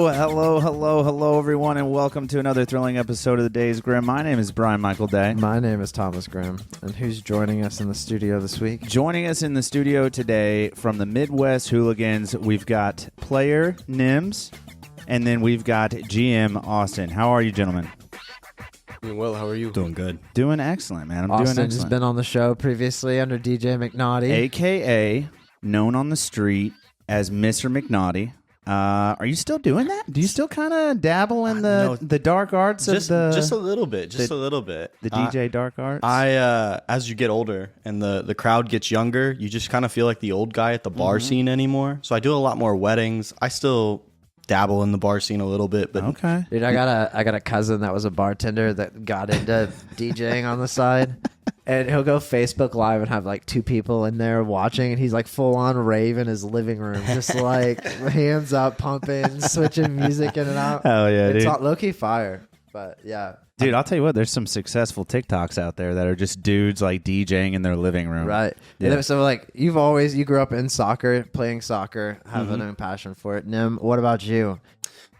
Hello, everyone, and welcome to another thrilling episode of the Days Grimm. My name is Brian Michael Day. My name is Thomas Grimm, and who's joining us in the studio this week? Joining us in the studio today from the Midwest Hooligans, we've got player Nims, and then we've got GM Auston. How are you, gentlemen? Doing well. How are you? Doing good. Doing excellent, man. I'm doing Auston excellent. has been on the show previously under DJ McNaughty. AKA known on the street as Mr. McNaughty. Are you still doing that? Do you still kind of dabble in the dark arts Just of the... Just a little bit. Just a little bit. The DJ dark arts? As you get older and the crowd gets younger, you just kind of feel like the old guy at the bar scene anymore. So I do a lot more weddings. I still dabble in the bar scene a little bit, but okay. Dude, I got a cousin that was a bartender that got into DJing on the side. And he'll go Facebook Live and have like two people in there watching, and he's like full on rave in his living room, just like hands up, pumping, switching music in and out. Hell yeah, it's dude. low-key fire, but yeah. Dude, I'll tell you what, there's some successful TikToks out there that are just dudes like DJing in their living room. Right. Yeah. And so like you grew up in soccer, playing soccer, have an own passion for it. Nim, what about you?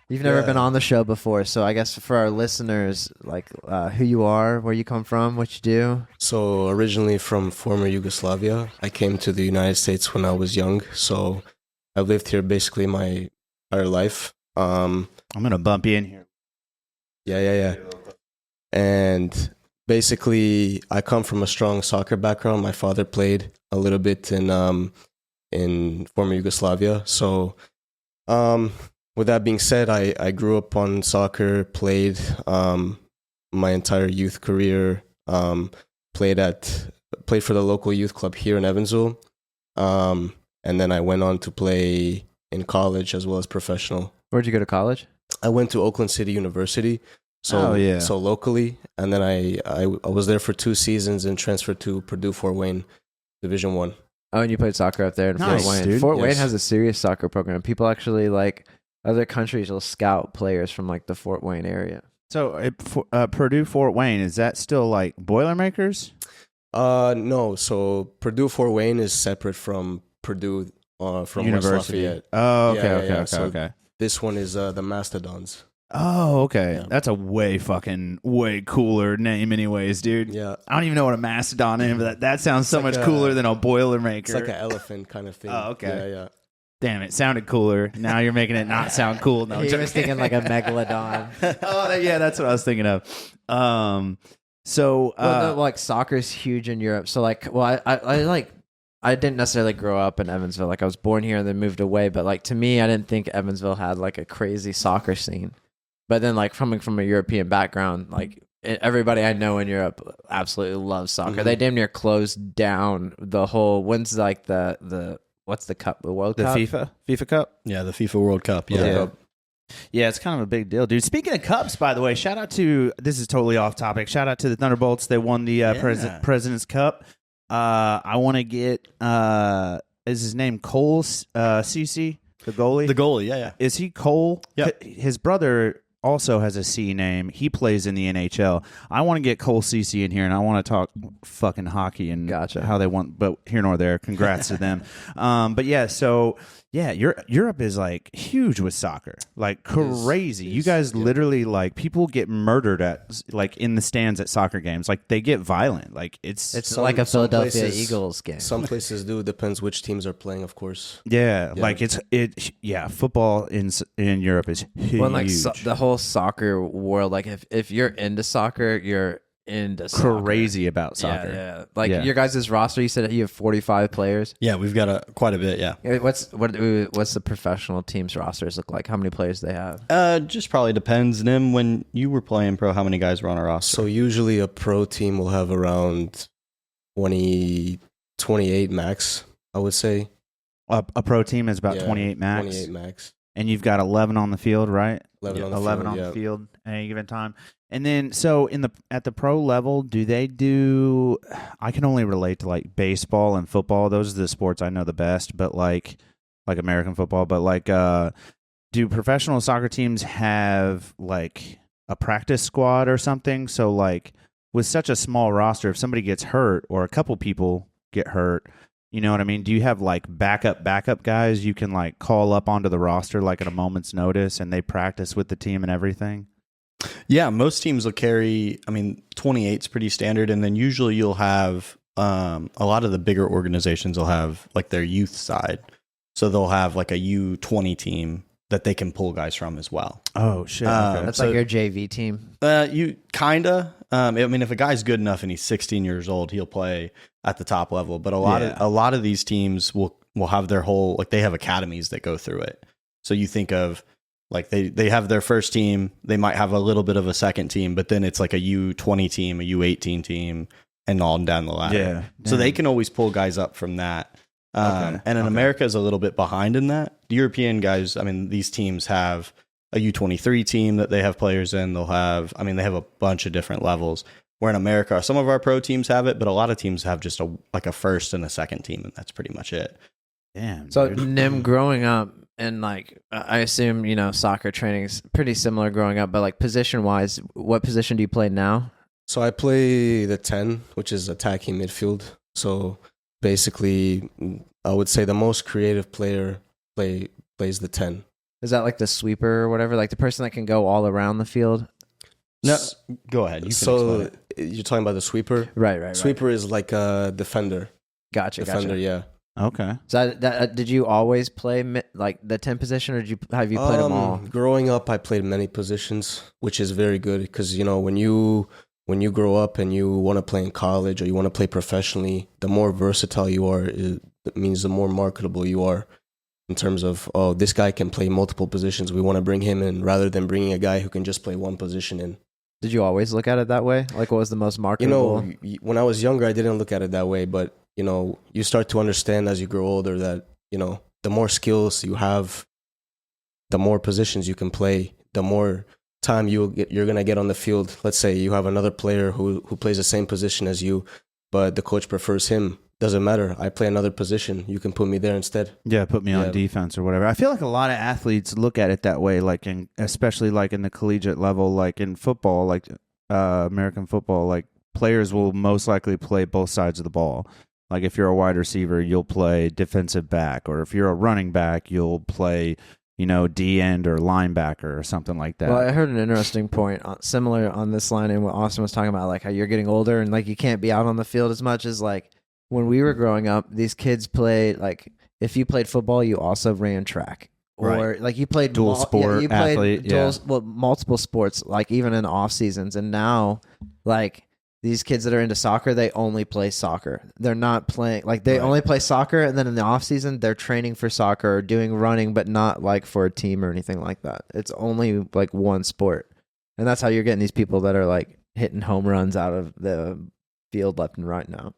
You've never been on the show before, so I guess for our listeners, like who you are, where you come from, what you do. So originally from former Yugoslavia, I came to the United States when I was young. So I've lived here basically my entire life. I'm going to bump you in here. Yeah. And basically, I come from a strong soccer background. My father played a little bit in former Yugoslavia. So with that being said, I grew up on soccer, played my entire youth career, played for the local youth club here in Evansville, and then I went on to play in college as well as professional. Where'd you go to college? I went to Oakland City University, so locally, and then I was there for 2 seasons and transferred to Purdue Fort Wayne, Division I. Oh, and you played soccer up there in Nice, Fort Wayne. dude. Fort Yes. Wayne has a serious soccer program. People actually like other countries will scout players from like the Fort Wayne area. So Purdue Fort Wayne, is that still like Boilermakers? No, so Purdue Fort Wayne is separate from Purdue from University. West Lafayette. Oh, okay, Yeah, okay, yeah. okay, So okay. This one is the Mastodons. Oh, okay. Yeah. That's a way cooler name anyways, dude. Yeah. I don't even know what a mastodon is, but that sounds so like much a- cooler than a Boilermaker. It's like an elephant kind of thing. Oh, okay. Yeah. Damn, it sounded cooler. Now you're making it not sound cool. No, He was thinking like a megalodon. oh, yeah, that's what I was thinking of. So, Well, no, like soccer's huge in Europe. So like, well, I didn't necessarily grow up in Evansville. Like I was born here and then moved away. But like to me, I didn't think Evansville had like a crazy soccer scene. But then like coming from a European background, like everybody I know in Europe absolutely loves soccer. Mm-hmm. They damn near closed down the whole. When's like the what's the cup? The World Cup? FIFA Cup? yeah, the FIFA World Cup. Yeah. Yeah. Yeah, it's kind of a big deal, dude. Speaking of cups, by the way, shout out to, this is totally off topic, shout out to the Thunderbolts. They won the President's Cup. I want to get, is his name Cole Cece, the goalie? The goalie, yeah. Is he Cole? Yep. His brother also has a C name. He plays in the NHL. I want to get Cole Cece in here, and I want to talk fucking hockey and how they want, but here nor there. Congrats to them. But yeah, so yeah, Europe is like huge with soccer, like crazy. You guys literally like people get murdered at like in the stands at soccer games. Like they get violent. Like it's like a some Philadelphia places- Eagles game. Some places do. Depends which teams are playing, of course. yeah, like football in Europe is huge. Well, like the whole soccer world, like if you're into soccer, you're into soccer. crazy about soccer. Yeah. Like Yeah. your guys' roster, you said you have 45 players. Yeah, we've got quite a bit, yeah. What's the professional team's rosters look like? How many players they have? Just probably depends. Nim, when you were playing pro, how many guys were on our roster? So usually a pro team will have around 28 max, I would say. A pro team is about Yeah, 28 max. 28 max. And you've got 11 on the field, right? 11 on the 11 field, on yeah. the field at any given time. And then, so at the pro level, do they do? I can only relate to like baseball and football. Those are the sports I know the best. But like American football. But like, do professional soccer teams have like a practice squad or something? So like, with such a small roster, if somebody gets hurt or a couple people get hurt, You know what I mean? Do you have like backup guys you can like call up onto the roster like at a moment's notice and they practice with the team and everything? Yeah, most teams will carry, 28 is pretty standard. And then usually you'll have a lot of the bigger organizations will have like their youth side. So they'll have like a U20 team that they can pull guys from as well. Oh, shit. Okay. That's like your JV team. You kinda. If a guy's good enough and he's 16 years old, he'll play at the top level. But a lot of these teams will have their whole, like, they have academies that go through it. So you think of like they have their first team, they might have a little bit of a second team, but then it's like a U20 team, a U18 team, and on down the ladder. Yeah. So they can always pull guys up from that. And in America is a little bit behind in that. The European guys, these teams have a U23 team that they have players in. They'll have, they have a bunch of different levels. Where in America, some of our pro teams have it, but a lot of teams have just a first and a second team, and that's pretty much it. Damn. So dude. Nim, growing up, and like I assume soccer training is pretty similar growing up, but like position wise, what position do you play now? So I play the 10, which is attacking midfield. So basically, I would say the most creative player plays the 10. Is that like the sweeper or whatever, like the person that can go all around the field? No, go ahead. You can explain it. You're talking about the sweeper? Right. Sweeper is like a defender. Gotcha. Yeah. Okay. So did you always play like the 10 position, or have you played them all? Growing up, I played many positions, which is very good because when you grow up and you want to play in college or you want to play professionally, the more versatile you are, it means the more marketable you are in terms of, oh, this guy can play multiple positions. We want to bring him in rather than bringing a guy who can just play one position in. Did you always look at it that way? Like, what was the most marketable? When I was younger, I didn't look at it that way, but you start to understand as you grow older that, the more skills you have, the more positions you can play, the more time you're going to get on the field. Let's say you have another player who plays the same position as you, but the coach prefers him. Doesn't matter. I play another position. You can put me there instead. Yeah, put me on defense or whatever. I feel like a lot of athletes look at it that way, like especially like in the collegiate level, like in football, like American football, like players will most likely play both sides of the ball. Like if you're a wide receiver, you'll play defensive back, or if you're a running back, you'll play, D end or linebacker or something like that. Well, I heard an interesting point similar on this line in what Austin was talking about, like how you're getting older and like you can't be out on the field as much as like when we were growing up. These kids played, like if you played football, you also ran track. Or like you played dual sport you played athlete, multiple sports, like even in off seasons. And now, like these kids that are into soccer, they only play soccer. They're not playing, like they only play soccer, and then in the off season, they're training for soccer or doing running, but not like for a team or anything like that. It's only like one sport, and that's how you're getting these people that are like hitting home runs out of the field left and right now.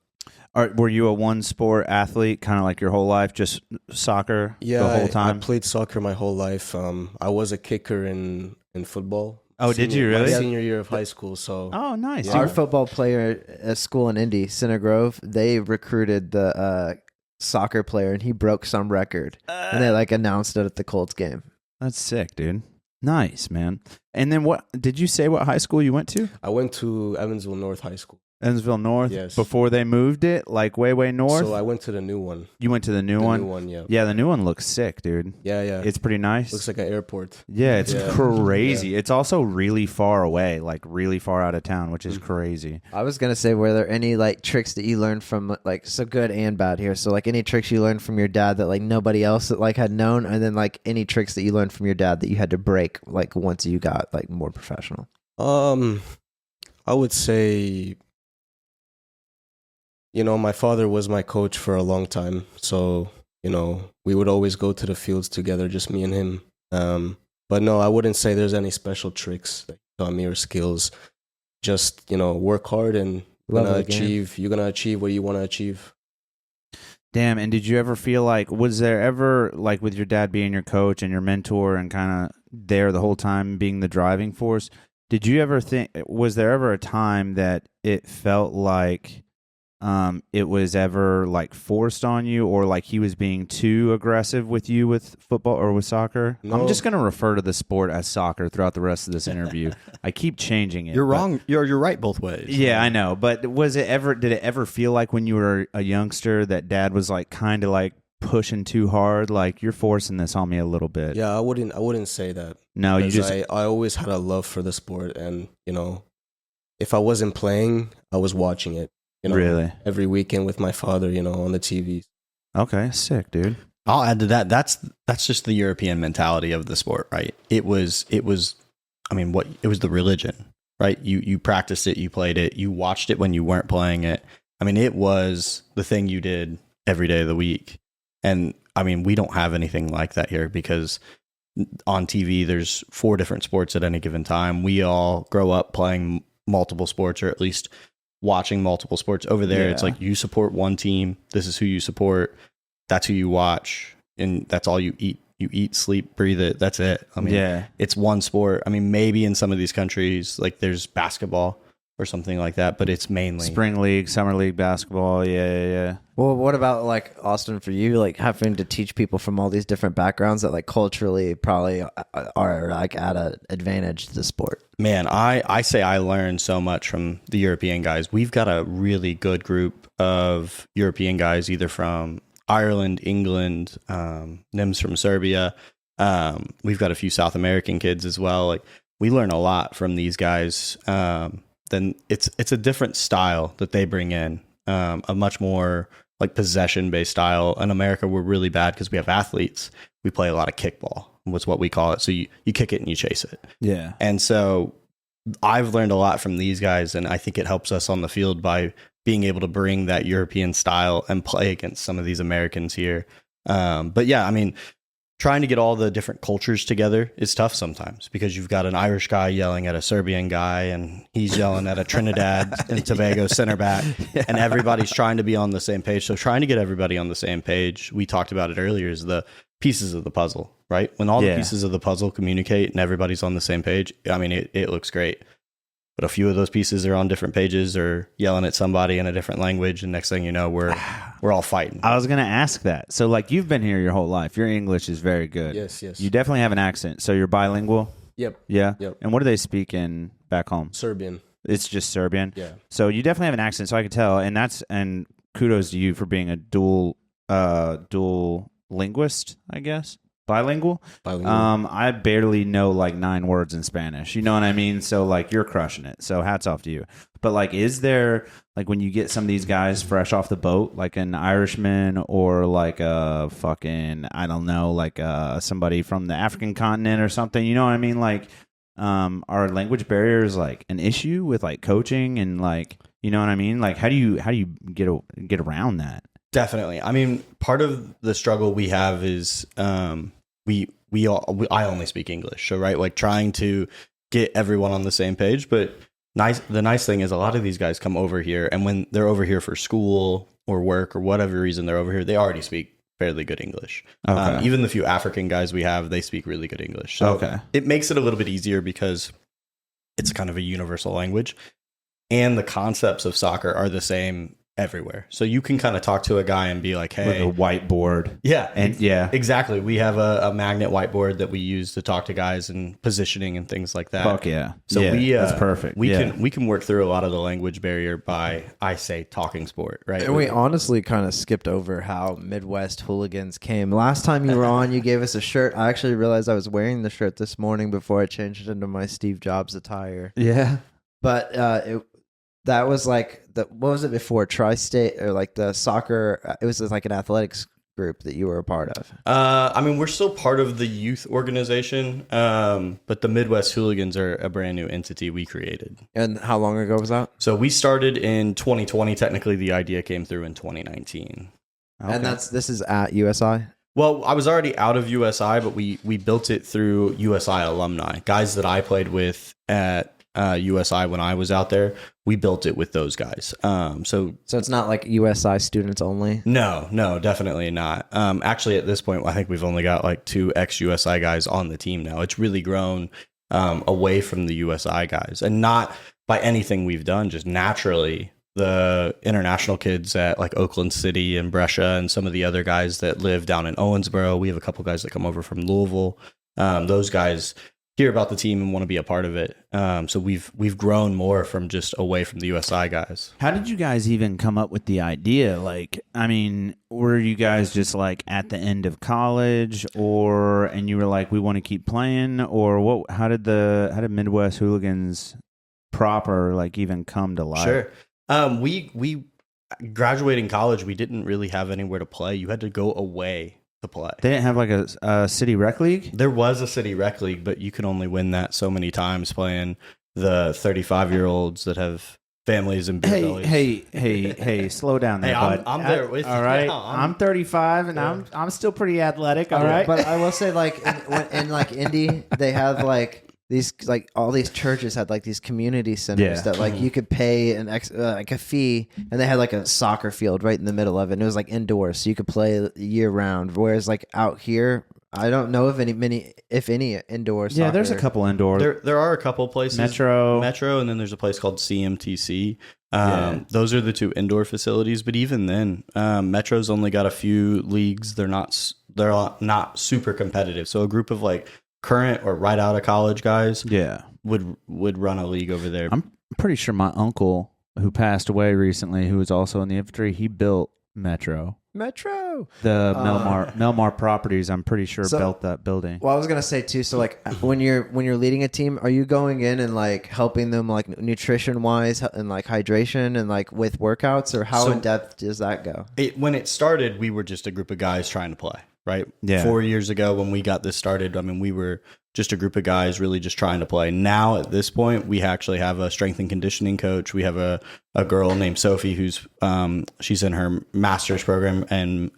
Were you a one-sport athlete, kind of like your whole life, just soccer the whole time? I played soccer my whole life. I was a kicker in football. Oh, did you really? My senior year of high school. So. Oh, nice. Yeah. Our football player at school in Indy, Center Grove, they recruited the soccer player, and he broke some record, and they like announced it at the Colts game. That's sick, dude. Nice, man. And then what? Did you say what high school you went to? I went to Evansville North High School. Evansville North? Yes. Before they moved it, like way north? So I went to the new one. You went to the new one? The new one, yeah. Yeah, the new one looks sick, dude. Yeah. It's pretty nice. Looks like an airport. Yeah, it's crazy. Yeah. It's also really far away, like really far out of town, which is crazy. I was going to say, were there any like tricks that you learned from, like, so good and bad here? So like any tricks you learned from your dad that like nobody else that like had known, and then like any tricks that you learned from your dad that you had to break like once you got like more professional? I would say, my father was my coach for a long time. So, we would always go to the fields together, just me and him. But no, I wouldn't say there's any special tricks that he taught me or skills. Just, work hard and you're going to achieve what you want to achieve. Damn, and did you ever feel like, was there ever, like with your dad being your coach and your mentor and kind of there the whole time being the driving force, did you ever think, was there ever a time that it felt like it was ever like forced on you, or like he was being too aggressive with you with football or with soccer? No. I'm just going to refer to the sport as soccer throughout the rest of this interview. I keep changing it. You're wrong. You're right both ways. Yeah, I know. But did it ever feel like when you were a youngster that dad was like kind of like pushing too hard, like you're forcing this on me a little bit? Yeah, I wouldn't say that. No, you just I always had a love for the sport, and if I wasn't playing, I was watching it. Really? Every weekend with my father, on the TV. Okay, sick, dude. I'll add to that. That's just the European mentality of the sport, right? It was it was the religion, right? You practiced it, you played it, you watched it when you weren't playing it. I mean, it was the thing you did every day of the week. And I mean, we don't have anything like that here because on TV, there's 4 different sports at any given time. We all grow up playing multiple sports, or at least watching multiple sports. Over there, It's like you support one team. This is who you support. That's who you watch. And that's all you eat. You eat, sleep, breathe it. That's it. I mean, It's one sport. I mean, maybe in some of these countries, like there's basketball or something like that, but it's mainly spring league, summer league basketball. Yeah. Well, what about like Austin for you, like having to teach people from all these different backgrounds that like culturally probably are like at an advantage to the sport? Man, I say I learned so much from the European guys. We've got a really good group of European guys, either from Ireland, England, Nim's from Serbia. We've got a few South American kids as well. Like we learn a lot from these guys. Then it's a different style that they bring in, a much more like possession based style. In America, we're really bad because we have athletes. We play a lot of kickball, was what we call it. So you kick it and you chase it. Yeah. And so I've learned a lot from these guys, and I think it helps us on the field by being able to bring that European style and play against some of these Americans here. But yeah, I mean, trying to get all the different cultures together is tough sometimes because you've got an Irish guy yelling at a Serbian guy, and he's yelling at a Trinidad and Tobago center back, and everybody's trying to be on the same page. So trying to get everybody on the same page, we talked about it earlier, is the pieces of the puzzle, right? When all the pieces of the puzzle communicate and everybody's on the same page, I mean, it looks great. But a few of those pieces are on different pages or yelling at somebody in a different language, and next thing you know, we're all fighting. I was going to ask that. So, like, you've been here your whole life. Your English is very good. Yes. You definitely have an accent. So you're bilingual? Yep. Yeah? Yep. And what do they speak in back home? Serbian. It's just Serbian? Yeah. So you definitely have an accent, so I can tell. And kudos to you for being a dual linguist, I guess. Bilingual. I barely know like 9 words in Spanish. You know what I mean? So like you're crushing it. So hats off to you. But like, is there like when you get some of these guys fresh off the boat, like an Irishman or like a fucking, I don't know, like somebody from the African continent or something? You know what I mean? Like, are language barriers like an issue with like coaching and like, you know what I mean? Like, how do you get around that? Definitely. I mean, part of the struggle we have is I only speak English. So, right, like trying to get everyone on the same page. But the nice thing is a lot of these guys come over here, and when they're over here for school or work or whatever reason they're over here, they already speak fairly good English. Okay. Even the few African guys we have, they speak really good English. So it makes it a little bit easier because it's kind of a universal language. And the concepts of soccer are the same everywhere. So you can kind of talk to a guy and be like, hey, with a whiteboard. Yeah. And exactly. We have a magnet whiteboard that we use to talk to guys and positioning and things like that. Fuck yeah. So that's perfect. We can work through a lot of the language barrier by, I say, talking sport, right? And we honestly kind of skipped over how Midwest Hooligans came. Last time you were on, you gave us a shirt. I actually realized I was wearing the shirt this morning before I changed it into my Steve Jobs attire. Yeah. But that was like what was it before? Tri-State or like the soccer? It was like an athletics group that you were a part of. I mean, we're still part of the youth organization, but the Midwest Hooligans are a brand new entity we created. And how long ago was that? So we started in 2020. Technically, the idea came through in 2019. Okay. And this is at USI? Well, I was already out of USI, but we built it through USI alumni. Guys that I played with at USI when I was out there, we built it with those guys. So it's not like USI students only? No, definitely not. Actually, at this point, I think we've only got like 2 ex-USI guys on the team now. It's really grown away from the USI guys, and not by anything we've done, just naturally the international kids at like Oakland City and Brescia and some of the other guys that live down in Owensboro. We have a couple guys that come over from Louisville. Those guys hear about the team and want to be a part of it. So we've grown more from just away from the USI guys. How did you guys even come up with the idea? Like, I mean, were you guys just like at the end of college, and you were like, we want to keep playing, or what? How did Midwest Hooligans proper like even come to life? Sure. We graduating college, we didn't really have anywhere to play. You had to go away to play. They didn't have like a city rec league? There was a city rec league, but you can only win that so many times playing the 35-year-olds that have families and beer bellies. Hey, slow down there, bud. I'm there with you. All right. Now. I'm 35 and I'm still pretty athletic, all right? But I will say, like, in like Indy, they have like these, like, all these churches had like these community centers that like you could pay like a fee, and they had like a soccer field right in the middle of it, and it was like indoors, so you could play year round. Whereas like out here, I don't know if any indoor soccer. Yeah, there's a couple indoor. There are a couple places. Metro, and then there's a place called CMTC. Those are the two indoor facilities. But even then, Metro's only got a few leagues. They're not super competitive. So a group of like current or right out of college guys would run a league over there. I'm pretty sure my uncle, who passed away recently, who was also in the infantry, he built Metro. The Melmar Properties, I'm pretty sure, built that building. Well, I was gonna say too. So, like, when you're leading a team, are you going in and like helping them like nutrition wise and like hydration and like with workouts, or how in depth does that go? When it started, we were just a group of guys trying to play. Right? Yeah. 4 years ago when we got this started, I mean, we were just a group of guys really just trying to play. Now at this point, we actually have a strength and conditioning coach. We have a girl named Sophie who's she's in her master's program and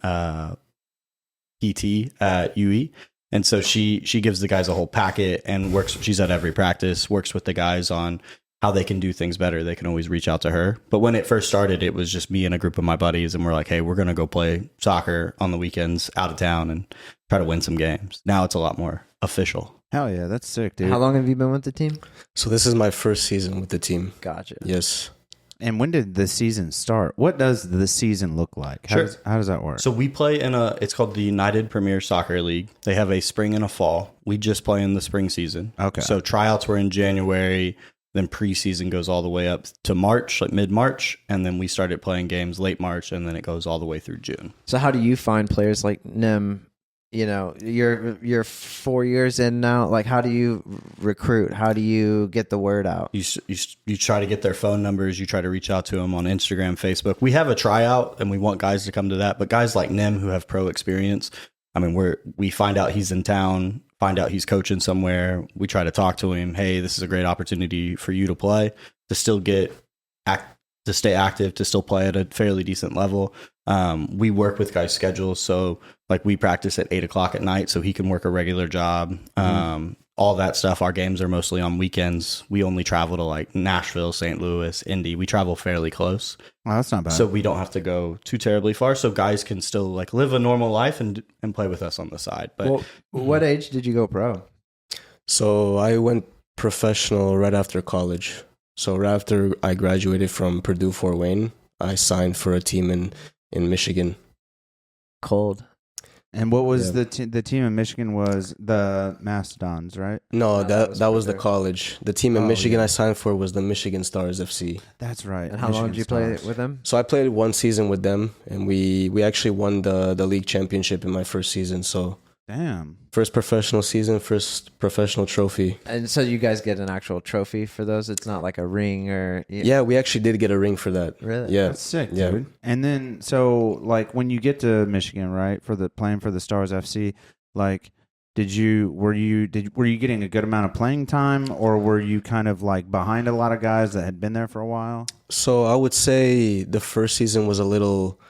PT at UE. And so she gives the guys a whole packet and she's at every practice, works with the guys on how they can do things better. They can always reach out to her. But when it first started, it was just me and a group of my buddies, and we're like, hey, we're going to go play soccer on the weekends out of town and try to win some games. Now it's a lot more official. Hell yeah, that's sick, dude. How long have you been with the team? So this is my first season with the team. Gotcha. Yes. And when did the season start? What does the season look like? How does that work? So we play it's called the United Premier Soccer League. They have a spring and a fall. We just play in the spring season. Okay. So tryouts were in January. Then preseason goes all the way up to March, like mid-March, and then we started playing games late March, and then it goes all the way through June. So how do you find players like Nim? You know, you're 4 years in now. Like, how do you recruit? How do you get the word out? You try to get their phone numbers. You try to reach out to them on Instagram, Facebook. We have a tryout, and we want guys to come to that. But guys like Nim who have pro experience, I mean, we find out he's in town, find out he's coaching somewhere. We try to talk to him. Hey, this is a great opportunity for you to play, to still to stay active, to still play at a fairly decent level. We work with guys' schedules. So like we practice at 8:00 at night so he can work a regular job. All that stuff. Our games are mostly on weekends. We only travel to like Nashville, St. Louis, Indy. We travel fairly close. Well, that's not bad. So we don't have to go too terribly far. So guys can still like live a normal life and play with us on the side. But what age did you go pro? So I went professional right after college. So right after I graduated from Purdue Fort Wayne, I signed for a team in Michigan. Cold. And what was the team in Michigan was the Mastodons, right? No, that was the college. The team in Michigan I signed for was the Michigan Stars FC. That's right. And how long did you play with them? So I played 1 season with them, and we actually won the league championship in my first season. So damn. First professional season, first professional trophy. And so you guys get an actual trophy for those? It's not like a ring or... Yeah, we actually did get a ring for that. Really? Yeah. That's sick, dude. And then, so, like, when you get to Michigan, right, playing for the Stars FC, like, were you getting a good amount of playing time, or were you kind of, like, behind a lot of guys that had been there for a while? So I would say the first season was a little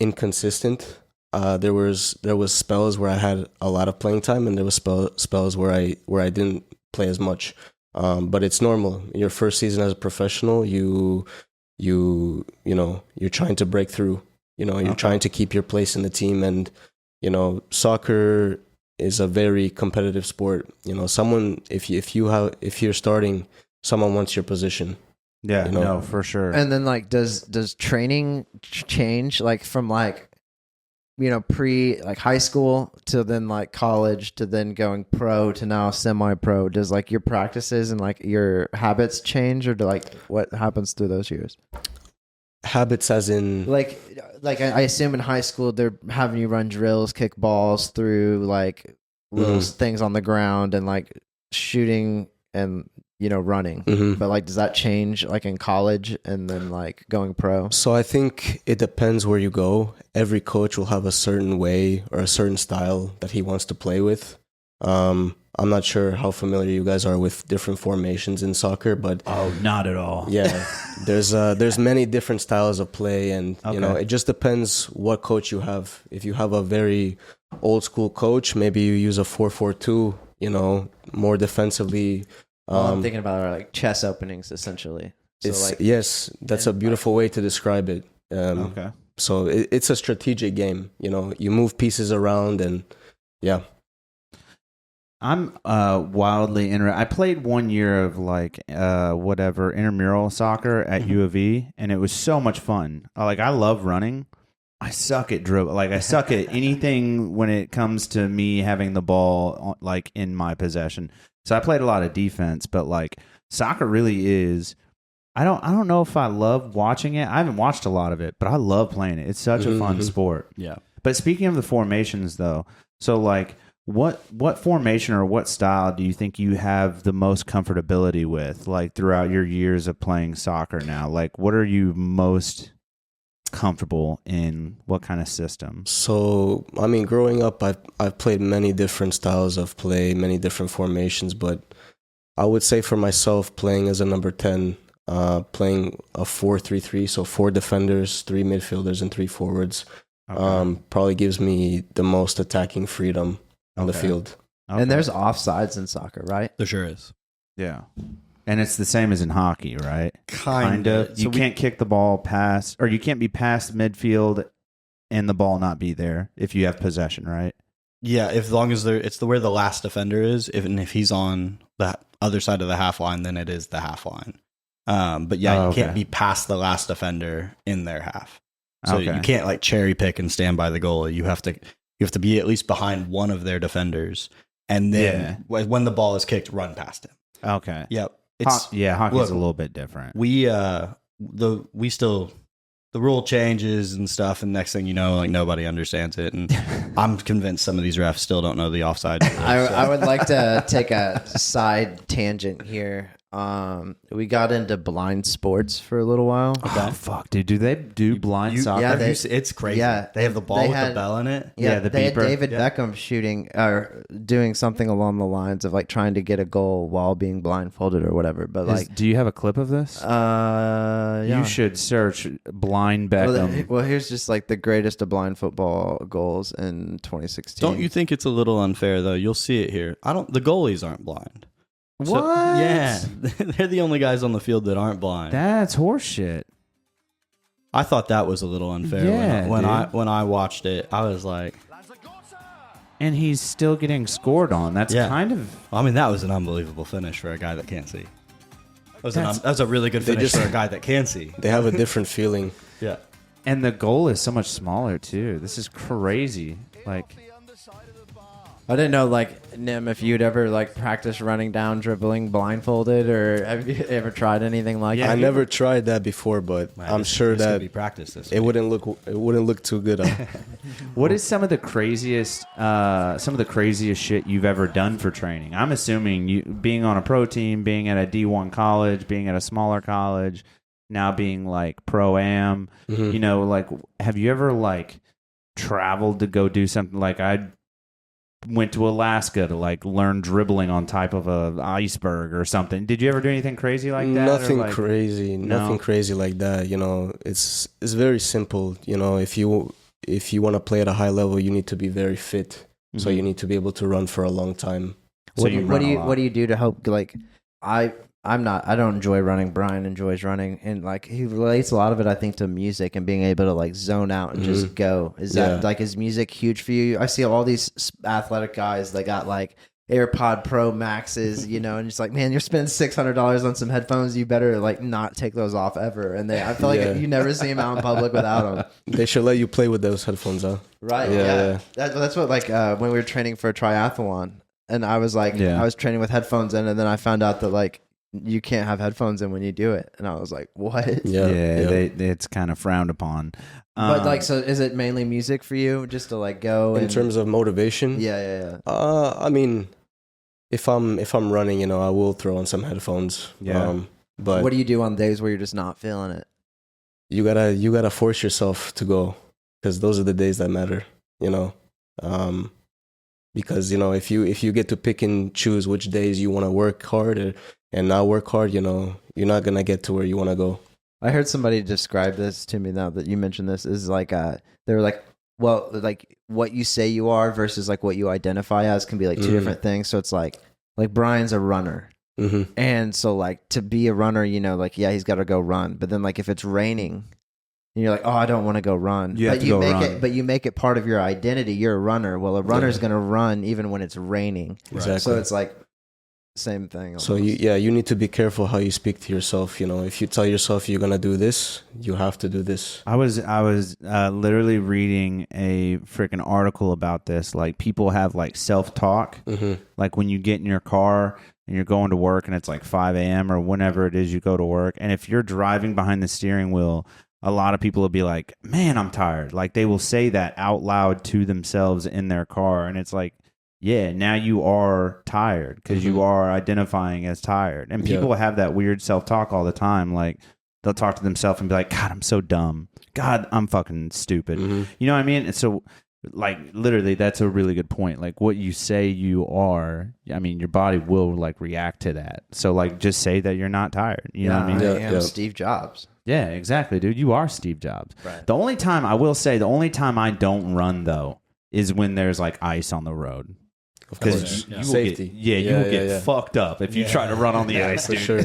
inconsistent. There was spells where I had a lot of playing time, and there was spells where I didn't play as much. But it's normal. Your first season as a professional, you're trying to break through. You're trying to keep your place in the team, and soccer is a very competitive sport. Someone if you're starting, someone wants your position. Yeah, no, for sure. And then like, does training change like from like, pre like high school to then like college to then going pro to now semi-pro? Does like your practices and like your habits change, or do like what happens through those years? Habits as in like I assume in high school they're having you run drills, kick balls through like little things on the ground and like shooting and running. But like, does that change like in college and then like going pro? So I think it depends where you go. Every coach will have a certain way or a certain style that he wants to play with. I'm not sure how familiar you guys are with different formations in soccer, but not at all. Yeah, there's many different styles of play, and it just depends what coach you have. If you have a very old school coach, maybe you use a 4-4-2. More defensively. I'm thinking about like chess openings, essentially. So yes, that's a beautiful way to describe it. Okay. So it's a strategic game. You move pieces around, and yeah. I'm wildly interested. I played 1 year of like intramural soccer at U of E, and it was so much fun. Like, I love running. I suck at dribble. Like, I suck at anything when it comes to me having the ball like in my possession. So I played a lot of defense, but like soccer really is. I don't know if I love watching it. I haven't watched a lot of it, but I love playing it. It's such a fun sport. Yeah. But speaking of the formations, though, so like. What formation or what style do you think you have the most comfortability with, like throughout your years of playing soccer now? Like, what are you most comfortable in? What kind of system? So, I mean, growing up, I've played many different styles of play, many different formations, but I would say for myself, playing as a number 10, playing a 4-3-3, so 4 defenders, 3 midfielders, and 3 forwards, probably gives me the most attacking freedom on the field. Okay. And there's offsides in soccer, right? There sure is. Yeah. And it's the same as in hockey, right? Kind of. You can't kick the ball past, or you can't be past midfield and the ball not be there if you have possession, right? Yeah, as long as it's where the last defender is. If he's on the other side of the half line, then it is the half line. But yeah, you can't be past the last defender in their half. So you can't like cherry pick and stand by the goal. You have to be at least behind one of their defenders, and then when the ball is kicked, run past him. Okay. Yep. Hockey's a little bit different. The rule changes and stuff, and next thing you know, like nobody understands it, and I'm convinced some of these refs still don't know the offside rule. I would like to take a side tangent here. We got into blind sports for a little while. Oh, fuck, dude. Do they do blind soccer? Yeah, it's crazy. Yeah, they have the ball with the bell in it. Yeah, the they beeper. had David Beckham shooting or doing something along the lines of like trying to get a goal while being blindfolded or whatever. But do you have a clip of this? Yeah. You should search blind Beckham. Well, here's just like the greatest of blind football goals in 2016. Don't you think it's a little unfair though? You'll see it here. The goalies aren't blind. What? So, yeah, they're the only guys on the field that aren't blind. That's horseshit. I thought that was a little unfair when I watched it. I was like, and he's still getting scored on. That's kind of. I mean, that was an unbelievable finish for a guy that can't see. That was a really good finish for a guy that can see. They have a different feeling. Yeah, and the goal is so much smaller too. This is crazy. Like. I didn't know, like, Nim, if you'd ever, like, practice running down, dribbling blindfolded, or have you ever tried anything like that? I never tried that before, but I'm sure that it wouldn't look too good. What is some of the craziest shit you've ever done for training? I'm assuming you being on a pro team, being at a D1 college, being at a smaller college, now being, like, pro-am. Like, have you ever, like, traveled to go do something? Like, I went to Alaska to like learn dribbling on top of a iceberg or something. Did you ever do anything crazy like that? Nothing crazy like that. It's very simple. If you want to play at a high level, you need to be very fit. So you need to be able to run for a long time. What do you do to help? Like, I don't enjoy running. Brian enjoys running, and like he relates a lot of it, I think, to music and being able to like zone out and just go. Is music huge for you? I see all these athletic guys that got like AirPod Pro Maxes, you know, and it's like, man, you're spending $600 on some headphones. You better like not take those off ever. And I feel like you never see them out in public without them. They should let you play with those headphones, huh? Right. Yeah. That's what like when we were training for a triathlon, and I was like, I was training with headphones in, and then I found out that like you can't have headphones in when you do it, and I was like, what? Yeah. It's kind of frowned upon. But like, so is it mainly music for you, just to like go in terms of motivation? Yeah. I mean, if I'm running, you know, I will throw on some headphones. Yeah. But what do you do on days where you're just not feeling it? You gotta force yourself to go, because those are the days that matter, you know. Because you know, if you get to pick and choose which days you want to work hard and not work hard, you know, you're not gonna get to where you want to go. I heard somebody describe this to me now that you mentioned this, is like they were like, well, like what you say you are versus like what you identify as can be like two different things. So it's like Brian's a runner. Mm-hmm. And so like to be a runner, you know, like, yeah, he's got to go run. But then like if it's raining and you're like, oh, I don't want to go run. But you make it part of your identity. You're a runner. Well, a runner's going to run even when it's raining. Exactly. So it's like same thing. Almost. So you need to be careful how you speak to yourself. You know, if you tell yourself you're gonna do this, you have to do this. I was literally reading a freaking article about this. Like people have like self-talk. Like when you get in your car and you're going to work and it's like 5 a.m. or whenever it is you go to work, and if you're driving behind the steering wheel, a lot of people will be like, "Man, I'm tired." Like they will say that out loud to themselves in their car, and it's like, yeah, now you are tired because you are identifying as tired. And people have that weird self-talk all the time. Like they'll talk to themselves and be like, God, I'm so dumb. God, I'm fucking stupid. You know what I mean? And so like literally that's a really good point. Like what you say you are, I mean, your body will like react to that. So like just say that you're not tired. You know what I mean? I am Steve Jobs. Yeah, exactly, dude. You are Steve Jobs. Right. The only time I don't run though is when there's like ice on the road. Because you will get fucked up if you try to run on the ice, dude. For sure.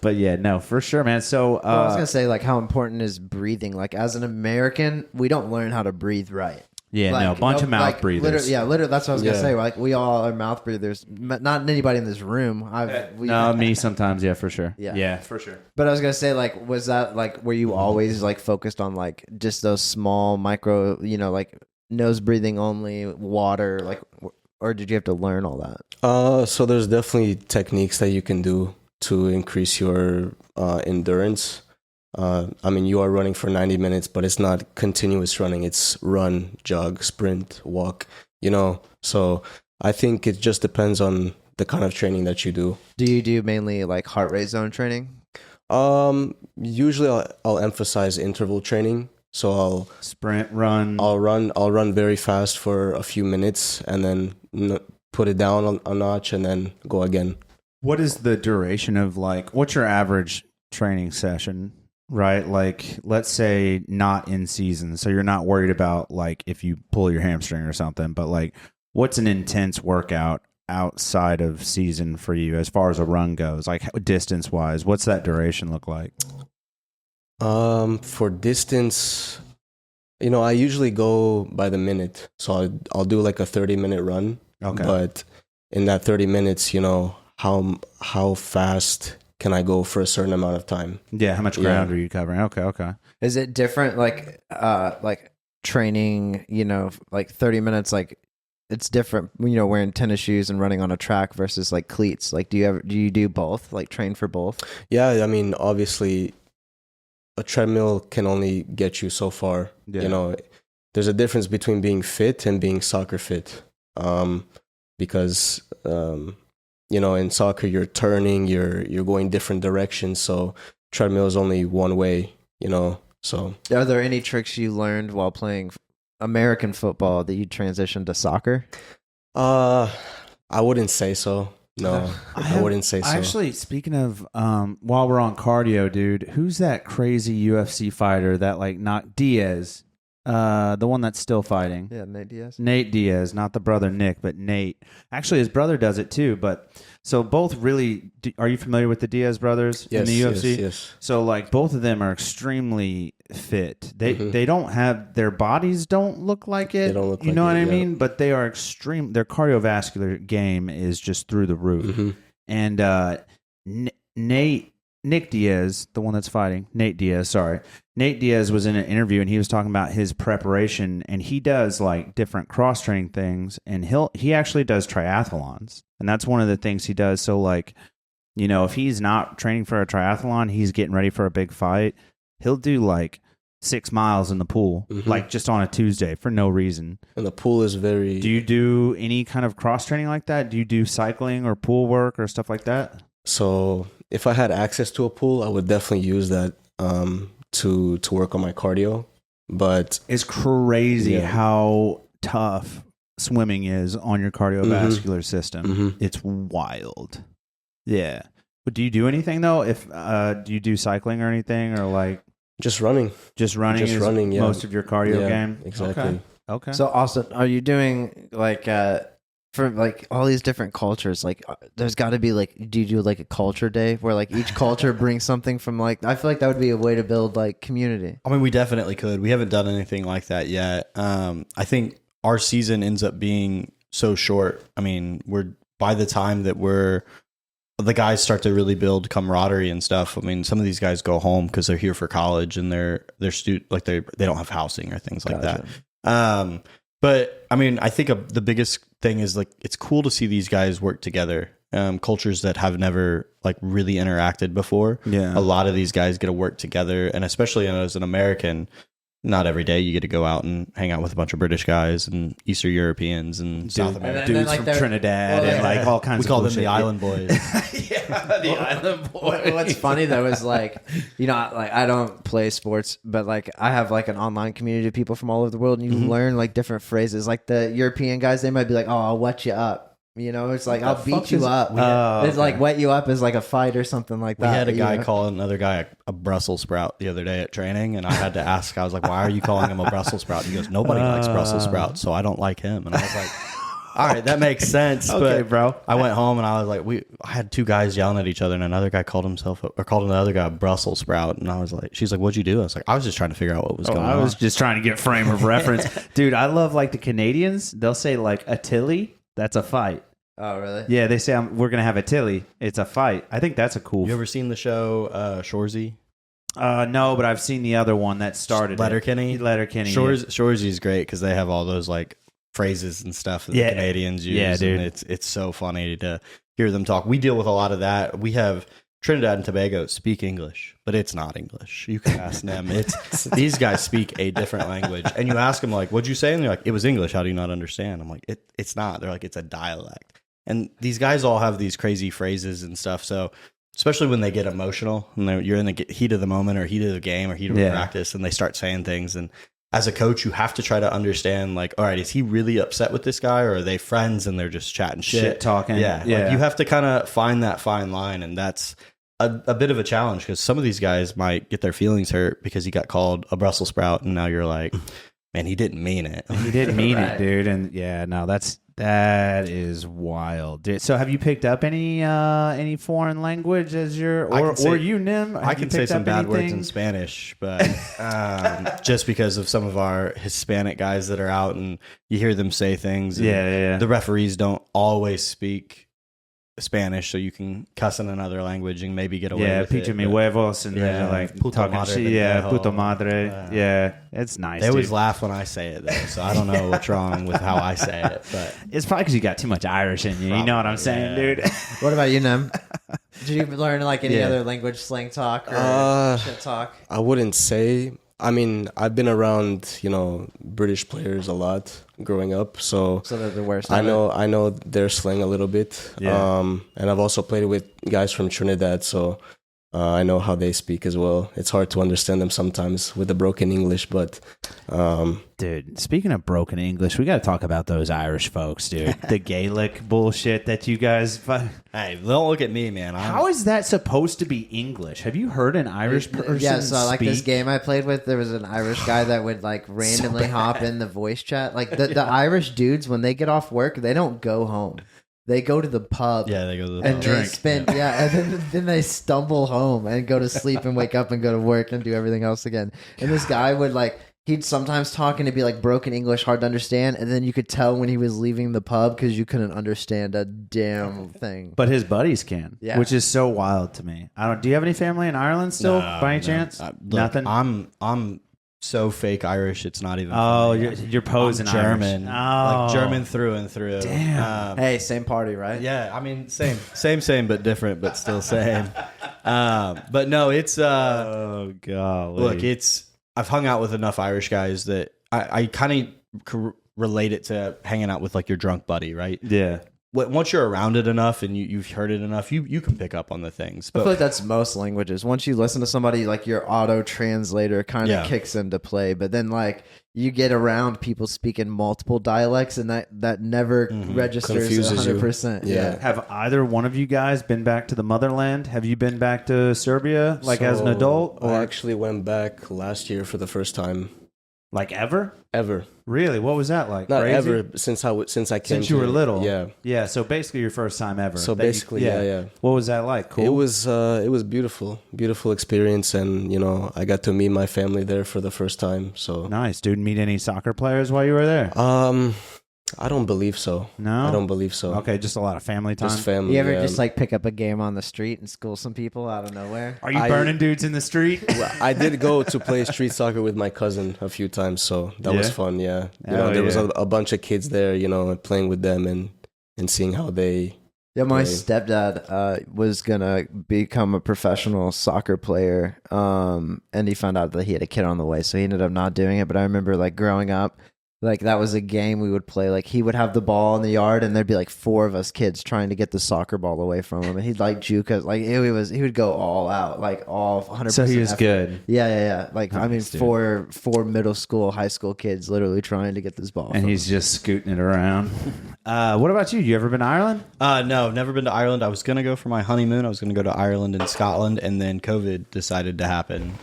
But yeah, no, for sure, man. So I was gonna say, like, how important is breathing? Like, as an American, we don't learn how to breathe right. Yeah, like, no, a bunch of mouth breathers. Literally, that's what I was gonna say. Like, we all are mouth breathers. Not anybody in this room. Me sometimes, yeah, for sure. Yeah, for sure. But I was gonna say, like, was that like, were you always like focused on like just those small micro, you know, like nose breathing only, water, like, or did you have to learn all that? So there's definitely techniques that you can do to increase your endurance. I mean, you are running for 90 minutes, but it's not continuous running. It's run, jog, sprint, walk, you know. So I think it just depends on the kind of training that you do. Do you do mainly like heart rate zone training? Usually I'll emphasize interval training. So I'll sprint, run. I'll run very fast for a few minutes and then put it down a notch and then go again. What is the duration of like, what's your average training session, right? Like, let's say not in season. So you're not worried about like if you pull your hamstring or something, but like what's an intense workout outside of season for you as far as a run goes? Like distance wise, what's that duration look like? For distance, you know, I usually go by the minute. So I'll do like a 30-minute run. Okay. But in that 30 minutes, you know, how fast can I go for a certain amount of time? Yeah, how much ground are you covering? Okay. Is it different like training, you know, like 30 minutes, like it's different, you know, wearing tennis shoes and running on a track versus like cleats? Like do you do both? Like train for both? Yeah, I mean, obviously a treadmill can only get you so far. Yeah. You know, there's a difference between being fit and being soccer fit. Because you know, in soccer you're turning, you're going different directions, so treadmill is only one way, you know. So are there any tricks you learned while playing American football that you transitioned to soccer? I wouldn't say so. No, I wouldn't say so. Actually, speaking of, while we're on cardio, dude, who's that crazy UFC fighter that like knocked Diaz? The one that's still fighting. Yeah, Nate Diaz. Nate Diaz, not the brother Nick, but Nate. Actually, his brother does it too. But so both really. Are you familiar with the Diaz brothers in the UFC? Yes. So like both of them are extremely fit. They don't have their bodies don't look like it. They don't look you like know it, what I mean? But they are extreme. Their cardiovascular game is just through the roof. And Nick Diaz, the one that's fighting, Nate Diaz was in an interview and he was talking about his preparation, and he does like different cross training things, and he actually does triathlons, and that's one of the things he does. So like, you know, if he's not training for a triathlon, he's getting ready for a big fight, he'll do like 6 miles in the pool, like just on a Tuesday for no reason. And the pool is very... Do you do any kind of cross training like that? Do you do cycling or pool work or stuff like that? So if I had access to a pool, I would definitely use that to work on my cardio. But it's crazy how tough swimming is on your cardiovascular system. It's wild. Yeah. But do you do anything though? If do you do cycling or anything, or like just running? Just running. Yeah. Most of your cardio game. Exactly. Okay. So Austin, are you doing like for like all these different cultures? Like, there's got to be like, do you do like a culture day where like each culture brings something from like? I feel like that would be a way to build like community. I mean, we definitely could. We haven't done anything like that yet. I think our season ends up being so short. I mean, by the time that the guys start to really build camaraderie and stuff. I mean, some of these guys go home because they're here for college and they're like they don't have housing or things like that. But I mean, I think the biggest thing is like, it's cool to see these guys work together. Cultures that have never like really interacted before. Yeah. A lot of these guys get to work together. And especially as an American, not every day you get to go out and hang out with a bunch of British guys and Eastern Europeans and South American dudes from Trinidad and like all kinds of we call them bullshit. the Island Boys. The Island Boys. What's funny though is like, you know, like I don't play sports, but like I have like an online community of people from all over the world, and you learn like different phrases. Like the European guys, they might be like, "Oh, I'll wet you up." You know, it's like, I'll beat you up. It's like wet you up is like a fight or something like that. We had a guy call another guy a Brussels sprout the other day at training, and I had to ask, I was like, why are you calling him a Brussels sprout? He goes, nobody likes Brussels sprouts, so I don't like him. And I was like, all right, that makes sense. Okay, but bro. I went home and I was like, I had two guys yelling at each other, and another guy called another guy a Brussels sprout. And I was like, she's like, what'd you do? I was like, I was just trying to figure out what was going on. I was just trying to get frame of reference. Dude, I love like the Canadians. They'll say like a tilly. That's a fight. Oh, really? Yeah, they say we're going to have a tilly. It's a fight. I think that's a cool... You ever seen the show Shoresy? No, but I've seen the other one that started Letterkenny. Shoresy's great because they have all those like phrases and stuff that the Canadians use. Yeah, dude. And it's so funny to hear them talk. We deal with a lot of that. We have Trinidad and Tobago speak English, but it's not English. You can ask them. These guys speak a different language. And you ask them like, what'd you say? And they're like, it was English. How do you not understand? I'm like, it's not. They're like, it's a dialect. And these guys all have these crazy phrases and stuff. So especially when they get emotional and you're in the heat of the moment or heat of the game or heat of practice, and they start saying things. And as a coach, you have to try to understand, like, all right, is he really upset with this guy, or are they friends and they're just chatting shit talking? Yeah. Like, you have to kind of find that fine line. And that's a bit of a challenge because some of these guys might get their feelings hurt because he got called a Brussels sprout. And now you're like, man, he didn't mean it. He didn't mean it, dude. And yeah, no, that is wild, dude. So have you picked up any foreign language as or you, Nim? I can say some bad words in Spanish, but just because of some of our Hispanic guys that are out and you hear them say things. Yeah. The referees don't always speak Spanish, so you can cuss in another language and maybe get away with it. Pinche mi huevos, and they're like puto madre, puto madre. Yeah, it's nice. They always laugh when I say it, though, so I don't know what's wrong with how I say it. But it's probably because you got too much Irish in you. You know what I'm saying, dude? What about you, Nem? Did you learn like any other language, slang talk or shit talk? I wouldn't say. I mean, I've been around, British players a lot growing up, so they're the worst. I know their slang a little bit. Yeah. And I've also played with guys from Trinidad, so I know how they speak as well. It's hard to understand them sometimes with the broken English, but dude, speaking of broken English, we got to talk about those Irish folks, dude. The Gaelic bullshit that you guys. Hey, don't look at me, man. How is that supposed to be English? Have you heard an Irish person? Yeah, so like speak? this game I played with, there was an Irish guy that would like randomly hop in the voice chat. Like the Irish dudes, when they get off work, they don't go home. They go to the pub. Yeah, they go to the pub. And they spend, and then they stumble home and go to sleep and wake up and go to work and do everything else again. And this guy would like, he'd sometimes talk and it'd be like broken English, hard to understand. And then you could tell when he was leaving the pub because you couldn't understand a damn thing. But his buddies can, which is so wild to me. Do you have any family in Ireland still, by any chance? Nothing? I'm so fake Irish, it's not even. Oh, you're posing German, Irish. like German through and through. Damn. Hey, same party, right? Yeah, I mean, same, but different, but still same. But no, it's. Oh golly. Look, I've hung out with enough Irish guys that I kind of relate it to hanging out with like your drunk buddy, right? Yeah. Once you're around it enough and you've heard it enough, you can pick up on the things. But I feel like that's most languages. Once you listen to somebody, like your auto translator kind of kicks into play. But then like you get around people speaking multiple dialects and that never registers 100%. Yeah. Have either one of you guys been back to the motherland? Have you been back to Serbia as an adult? I actually went back last year for the first time. Like ever? Ever. Really? What was that like? Not Crazy? ever since I came. Since you were little. Yeah. Yeah. So basically, your first time ever. So basically, yeah. What was that like? Cool. It was beautiful experience, and I got to meet my family there for the first time. So nice, dude. Meet any soccer players while you were there? I don't believe so. No, I don't believe so. Okay, just a lot of family time. Just family. You ever just like pick up a game on the street and school some people out of nowhere? Are you burning dudes in the street? Well, I did go to play street soccer with my cousin a few times, so that was fun. Yeah, there was a bunch of kids there, playing with them and seeing how they. Yeah, my stepdad was gonna become a professional soccer player, and he found out that he had a kid on the way, so he ended up not doing it. But I remember like growing up. Like that was a game we would play. Like he would have the ball in the yard, and there'd be like 4 of us kids trying to get the soccer ball away from him. And he'd like juke us. Like he would go all out, like all 100%. So he was effort. good. Yeah. Like nice, I mean, four middle school, high school kids literally trying to get this ball. And he's just scooting it around. What about you? You ever been to Ireland? No, never been to Ireland. I was gonna go for my honeymoon. I was gonna go to Ireland and Scotland, and then COVID decided to happen.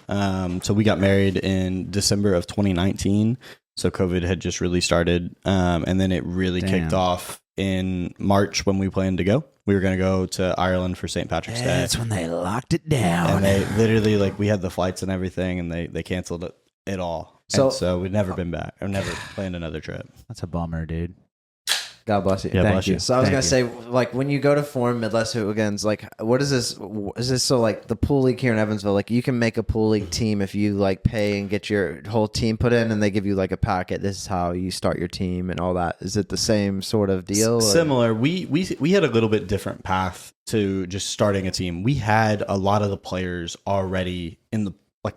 So we got married in December of 2019. So COVID had just really started, and then it really kicked off in March when we planned to go. We were going to go to Ireland for St. Patrick's Day. That's when they locked it down. And they literally, we had the flights and everything, and they canceled it all. So we'd never been back. I've never planned another trip. That's a bummer, dude. God bless you. Yeah, Thank you. So I was going to say, like, when you go to form Midwest Hooligans, like, what is this? Is this so, like, the pool league here in Evansville, like, you can make a pool league team if you, like, pay and get your whole team put in, and they give you, like, a packet. This is how you start your team and all that. Is it the same sort of deal? Similar. We had a little bit different path to just starting a team. We had a lot of the players already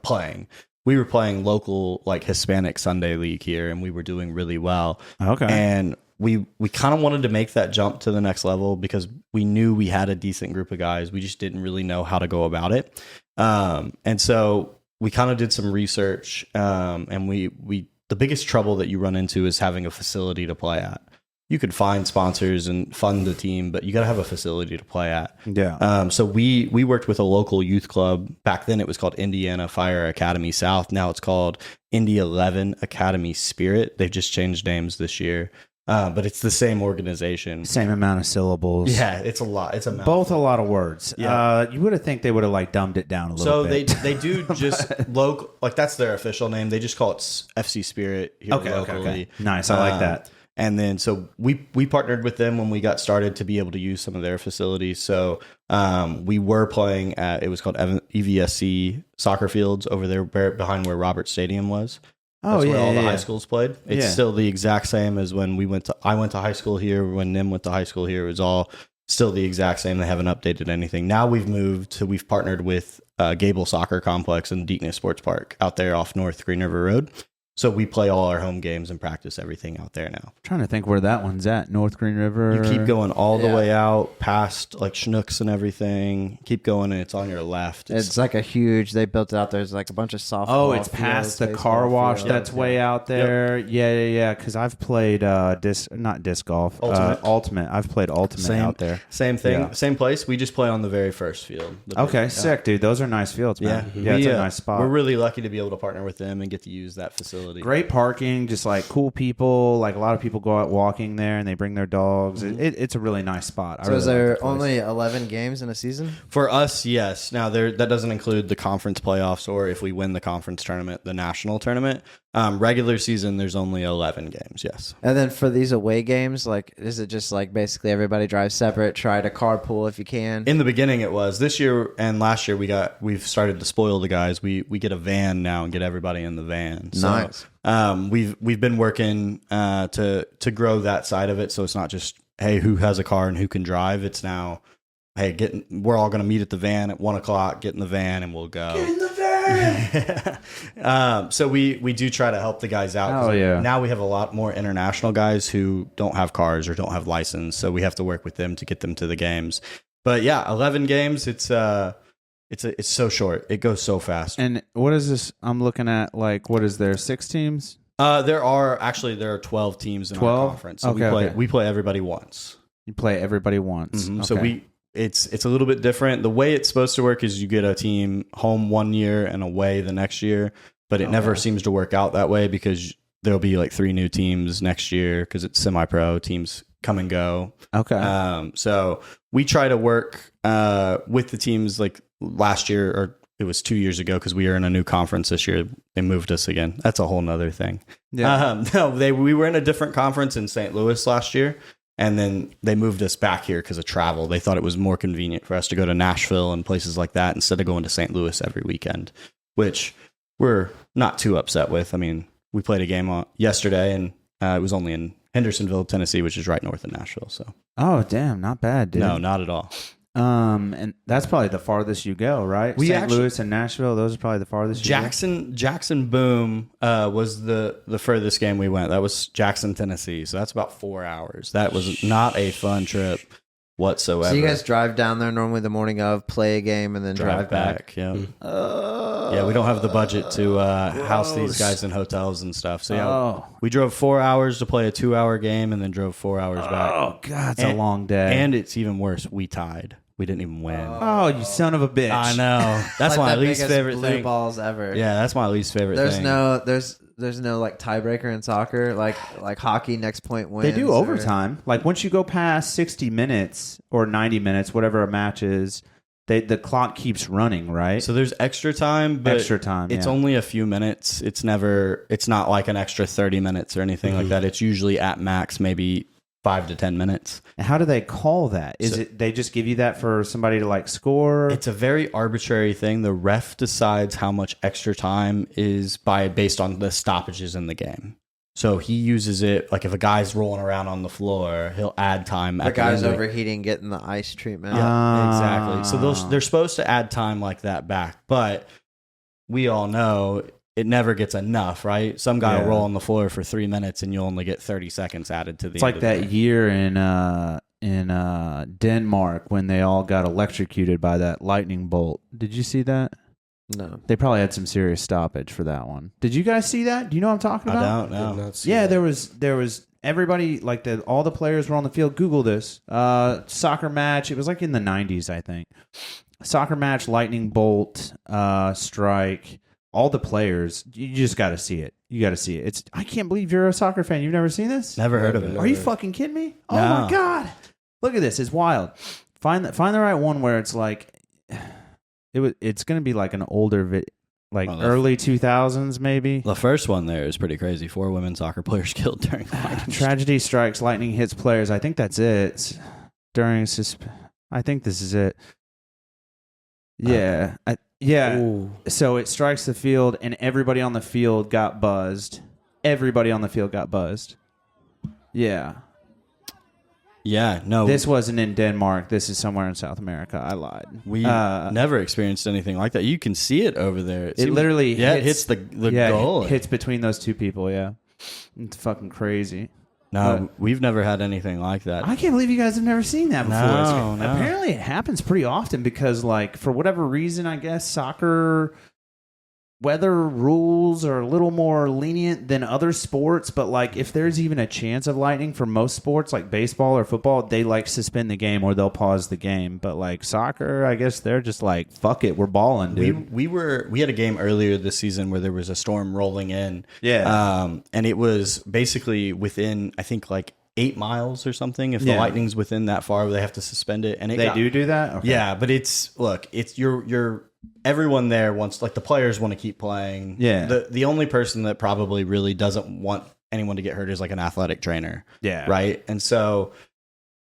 playing. We were playing local, Hispanic Sunday league here, and we were doing really well. Okay. And we kind of wanted to make that jump to the next level because we knew we had a decent group of guys. We just didn't really know how to go about it. And so we kind of did some research, and we the biggest trouble that you run into is having a facility to play at. You could find sponsors and fund the team, but you got to have a facility to play at. Yeah. So we worked with a local youth club. Back then it was called Indiana Fire Academy South. Now it's called Indy 11 Academy Spirit. They've just changed names this year. But it's the same organization. Same amount of syllables. Yeah, it's a lot. It's a mouthful. Both a lot of words. Yeah. You would have think they would have dumbed it down a little bit. So they do just local, that's their official name. They just call it FC Spirit here locally. Okay. Nice. I like that. And then so we partnered with them when we got started to be able to use some of their facilities. So we were playing at, it was called EVSC soccer fields over there behind where Robert Stadium was. That's where all the high schools played. It's still the exact same as when I went to high school here, when Nim went to high school here. It was all still the exact same. They haven't updated anything. Now we've partnered with Gable Soccer Complex and Deaconess Sports Park out there off North Green River Road. So we play all our home games and practice everything out there now. I'm trying to think where that one's at. North Green River. You keep going all the way out past like Schnooks and everything. Keep going, and it's on your left. It's like a huge. They built it out. There's like a bunch of softball. Oh, it's past the car wash. That's way out there. Yep. Yeah. Because I've played not disc golf. Ultimate. I've played Ultimate out there. Same thing. Same place. We just play on the very first field. Okay, sick, dude. Those are nice fields, man. Yeah, it's a nice spot. We're really lucky to be able to partner with them and get to use that facility. Great parking, just like cool people. Like a lot of people go out walking there and they bring their dogs. It's a really nice spot. So is there only 11 games in a season? For us, yes. Now that doesn't include the conference playoffs or if we win the conference tournament, the national tournament. Regular season, there's only 11 games. Yes. And then for these away games, like, is it just like basically everybody drives separate? Try to carpool if you can. In the beginning, it was. This year and last year, we've started to spoil the guys. We get a van now and get everybody in the van. So, nice. We've been working to grow that side of it. So it's not just, hey, who has a car and who can drive. It's now, hey, we're all going to meet at the van at 1:00. Get in the van and we'll go. Get in the van. So we do try to help the guys out. Oh yeah. Now we have a lot more international guys who don't have cars or don't have license, so we have to work with them to get them to the games. But yeah, 11 games. It's so short. It goes so fast. And what is this? I'm looking at like what is there? 6 teams? There are 12 teams in our conference. So we play everybody once. You play everybody once. Mm-hmm. Okay. So it's a little bit different. The way it's supposed to work is you get a team home one year and away the next year, but it never seems to work out that way because there'll be like 3 new teams next year because it's semi-pro. Teams come and go. Okay. So we try to work with the teams like last year, or it was 2 years ago because we were in a new conference this year. They moved us again. That's a whole nother thing. Yeah. We were in a different conference in St. Louis last year. And then they moved us back here because of travel. They thought it was more convenient for us to go to Nashville and places like that instead of going to St. Louis every weekend, which we're not too upset with. I mean, we played a game yesterday, and it was only in Hendersonville, Tennessee, which is right north of Nashville. So, oh damn, not bad, dude. No, not at all. And that's probably the farthest you go, right? St. Louis and Nashville, those are probably the farthest you go. Jackson Boom was the furthest game we went. That was Jackson, Tennessee. So that's about 4 hours. That was not a fun trip whatsoever. So you guys drive down there normally the morning of, play a game, and then drive back. Yeah. Yeah, we don't have the budget to house these guys in hotels and stuff. So yeah, we drove 4 hours to play a 2-hour game and then drove 4 hours back. Oh God, it's a long day. And it's even worse. We tied. We didn't even win. Oh, you son of a bitch! I know. That's like my least favorite blue thing. balls ever. Yeah, that's my least favorite thing. There's no like tiebreaker in soccer, like hockey. Next point wins. They do overtime. Like once you go past 60 minutes or 90 minutes, whatever a match is, the clock keeps running, right? So there's extra time, but it's only a few minutes. It's not like an extra 30 minutes or anything like that. It's usually at max maybe 5 to 10 minutes. And how do they call that? They just give you that for somebody to like score? It's a very arbitrary thing. The ref decides how much extra time is based on the stoppages in the game. So he uses it like if a guy's rolling around on the floor, he'll add time. The guy's overheating, getting the ice treatment. Yeah, exactly. So they're supposed to add time like that back, but we all know it never gets enough, right? Some guy will roll on the floor for 3 minutes and you'll only get 30 seconds added to the It's like that year in Denmark when they all got electrocuted by that lightning bolt. Did you see that? No. They probably had some serious stoppage for that one. Did you guys see that? Do you know what I'm talking about? I don't know. Did not see Yeah, that. there was everybody, like all the players were on the field. Google this. Soccer match. It was like in the 90s, I think. Soccer match, lightning bolt, strike. All the players, you just got to see it. You got to see it. I can't believe you're a soccer fan. You've never seen this? Never heard of it. Are you fucking kidding me? Oh No. my God. Look at this. It's wild. Find the right one where it's like, it's going to be like an older, early 2000s maybe. The first one there is pretty crazy. 4 women soccer players killed during the lightning. Tragedy strikes, lightning hits players. I think that's it. I think this is it. Yeah. Yeah. Ooh. So it strikes the field and everybody on the field got buzzed. Yeah. Yeah, no. This wasn't in Denmark. This is somewhere in South America. I lied. We never experienced anything like that. You can see it over there. It literally hits the goal. It hits between those two people, yeah. It's fucking crazy. No, we've never had anything like that. I can't believe you guys have never seen that before. No. Apparently it happens pretty often because, like, for whatever reason, I guess soccer weather rules are a little more lenient than other sports, but like if there's even a chance of lightning for most sports like baseball or football, they like suspend the game or they'll pause the game. But like soccer, I guess they're just like, fuck it, we're balling, dude. We had a game earlier this season where there was a storm rolling in. Yeah. And it was basically within, I think, like 8 miles or something. If the lightning's within that far, they have to suspend it. And they do that? Okay. Yeah, but it's you're everyone there wants, like, the players want to keep playing. Yeah. The only person that probably really doesn't want anyone to get hurt is like an athletic trainer. Yeah. Right. And so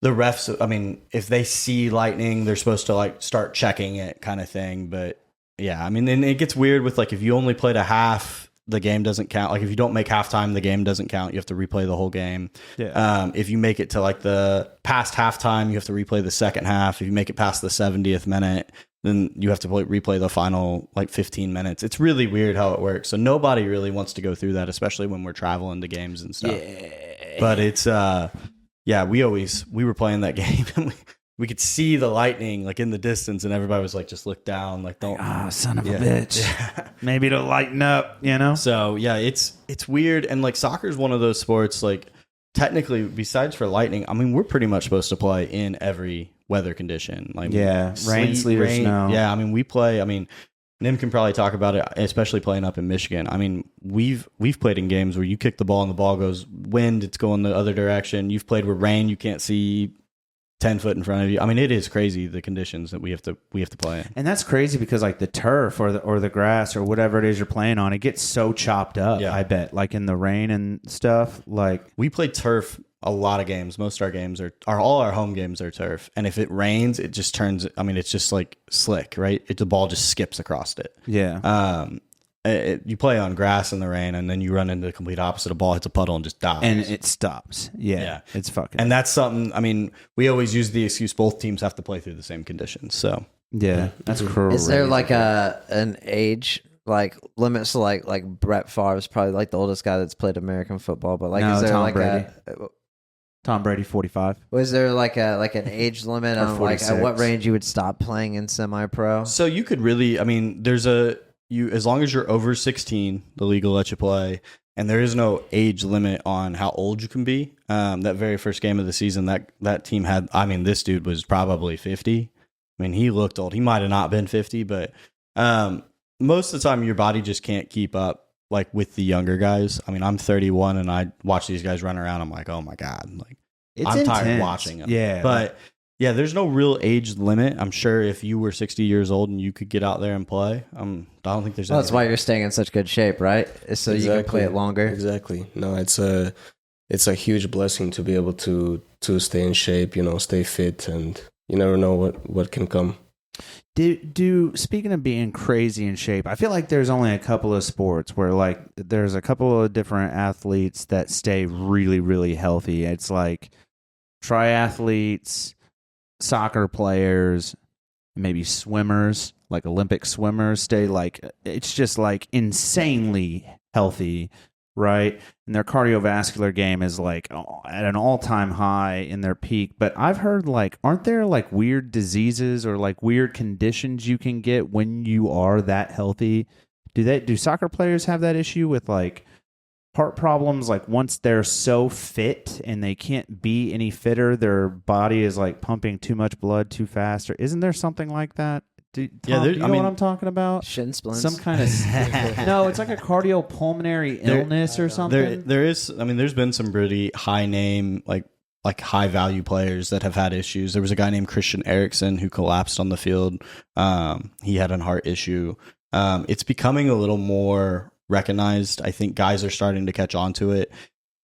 the refs, I mean, if they see lightning, they're supposed to like start checking it kind of thing. But yeah, I mean, and it gets weird with like if you only played a half, the game doesn't count. Like if you don't make halftime, the game doesn't count. You have to replay the whole game. Yeah. If you make it to like the past halftime, you have to replay the second half. If you make it past the 70th minute, then you have to replay the final like 15 minutes. It's really weird how it works. So nobody really wants to go through that, especially when we're traveling to games and stuff. Yeah. But it's we were playing that game and we could see the lightning like in the distance, and everybody was like, just look down, like don't. Son of a bitch. Yeah. Maybe to lighten up, you know. So yeah, it's weird, and like soccer is one of those sports. Like technically, besides for lightning, I mean, we're pretty much supposed to play in every weather condition. Like rain, sleet, or snow. Yeah, I mean, we play. I mean, Nim can probably talk about it, especially playing up in Michigan. I mean, we've played in games where you kick the ball and the ball goes wind, it's going the other direction. You've played with rain, you can't see 10 foot in front of you. I mean, it is crazy the conditions that we have to play in. And that's crazy because like the turf or the grass or whatever it is you're playing on, it gets so chopped up. Yeah. I bet, like in the rain and stuff. Like we play turf a lot of games. Most of our games are all our home games are turf. And if it rains, it just turns. I mean, it's just like slick, right? The ball just skips across it. Yeah. You play on grass in the rain, and then you run into the complete opposite. A ball hits a puddle and just dies. And it stops. Yeah. It's fucking. And that's something, I mean, we always use the excuse both teams have to play through the same conditions. So, yeah, that's crazy. Is there like an age like limit? So like Brett Favre is probably like the oldest guy that's played American football, but like no, is there Tom like Brady. Tom Brady, 45. Was there like an age limit on like at what range you would stop playing in semi-pro? So you could really, I mean, there's as long as you're over 16, the league will let you play, and there is no age limit on how old you can be. That very first game of the season, that team had, I mean, this dude was probably 50. I mean, he looked old. He might have not been 50, but most of the time your body just can't keep up like with the younger guys. I mean, I'm 31 and I watch these guys run around. I'm like, oh my God, like I'm tired watching them. Yeah. But yeah, there's no real age limit. I'm sure if you were 60 years old and you could get out there and play, I don't think there's. Well, that's why you're staying in such good shape, right? So you can play it longer. Exactly. No, it's a huge blessing to be able to stay in shape, stay fit, and you never know what can come. Speaking of being crazy in shape, I feel like there's only a couple of sports where like there's a couple of different athletes that stay really, really healthy. It's like triathletes, soccer players, maybe swimmers, like Olympic swimmers stay like, it's just like insanely healthy, right? And their cardiovascular game is like at an all-time high in their peak. But I've heard like, aren't there like weird diseases or like weird conditions you can get when you are that healthy? Do soccer players have that issue with like heart problems? Like once they're so fit and they can't be any fitter, their body is like pumping too much blood too fast? Or isn't there something like that? Do you know what I'm talking about? Shin splints. Some kind of no, it's like a cardiopulmonary illness or something. There is. I mean, there's been some pretty high name like high value players that have had issues. There was a guy named Christian Eriksen who collapsed on the field. He had a heart issue. It's becoming a little more recognized. I think guys are starting to catch on to it.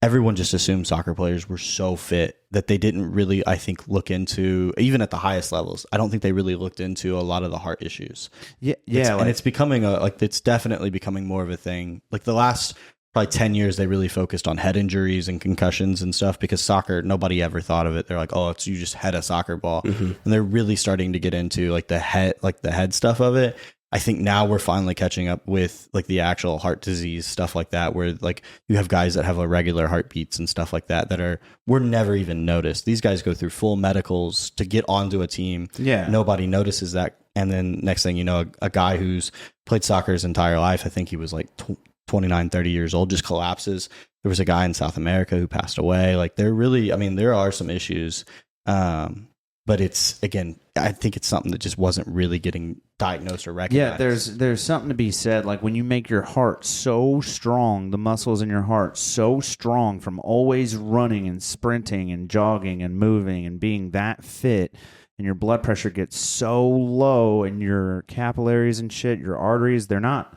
Everyone just assumed soccer players were so fit that they didn't really, I think, look into, even at the highest levels, I don't think they really looked into a lot of the heart issues. Yeah. And it's becoming it's definitely becoming more of a thing. Like the last probably 10 years, they really focused on head injuries and concussions and stuff because soccer, nobody ever thought of it. They're like, oh, it's you just head a soccer ball. And they're really starting to get into like the head stuff of it. I think now we're finally catching up with like the actual heart disease stuff like that, where like you have guys that have irregular heartbeats and stuff like that were never even noticed. These guys go through full medicals to get onto a team. Yeah. Nobody notices that. And then next thing you know, a guy who's played soccer his entire life, I think he was like 29, 30 years old, just collapses. There was a guy in South America who passed away. Like there are some issues. But it's, again, I think it's something that just wasn't really getting diagnosed or recognized. Yeah, there's something to be said. Like when you make your heart so strong, the muscles in your heart so strong from always running and sprinting and jogging and moving and being that fit, and your blood pressure gets so low and your capillaries and shit, your arteries, they're not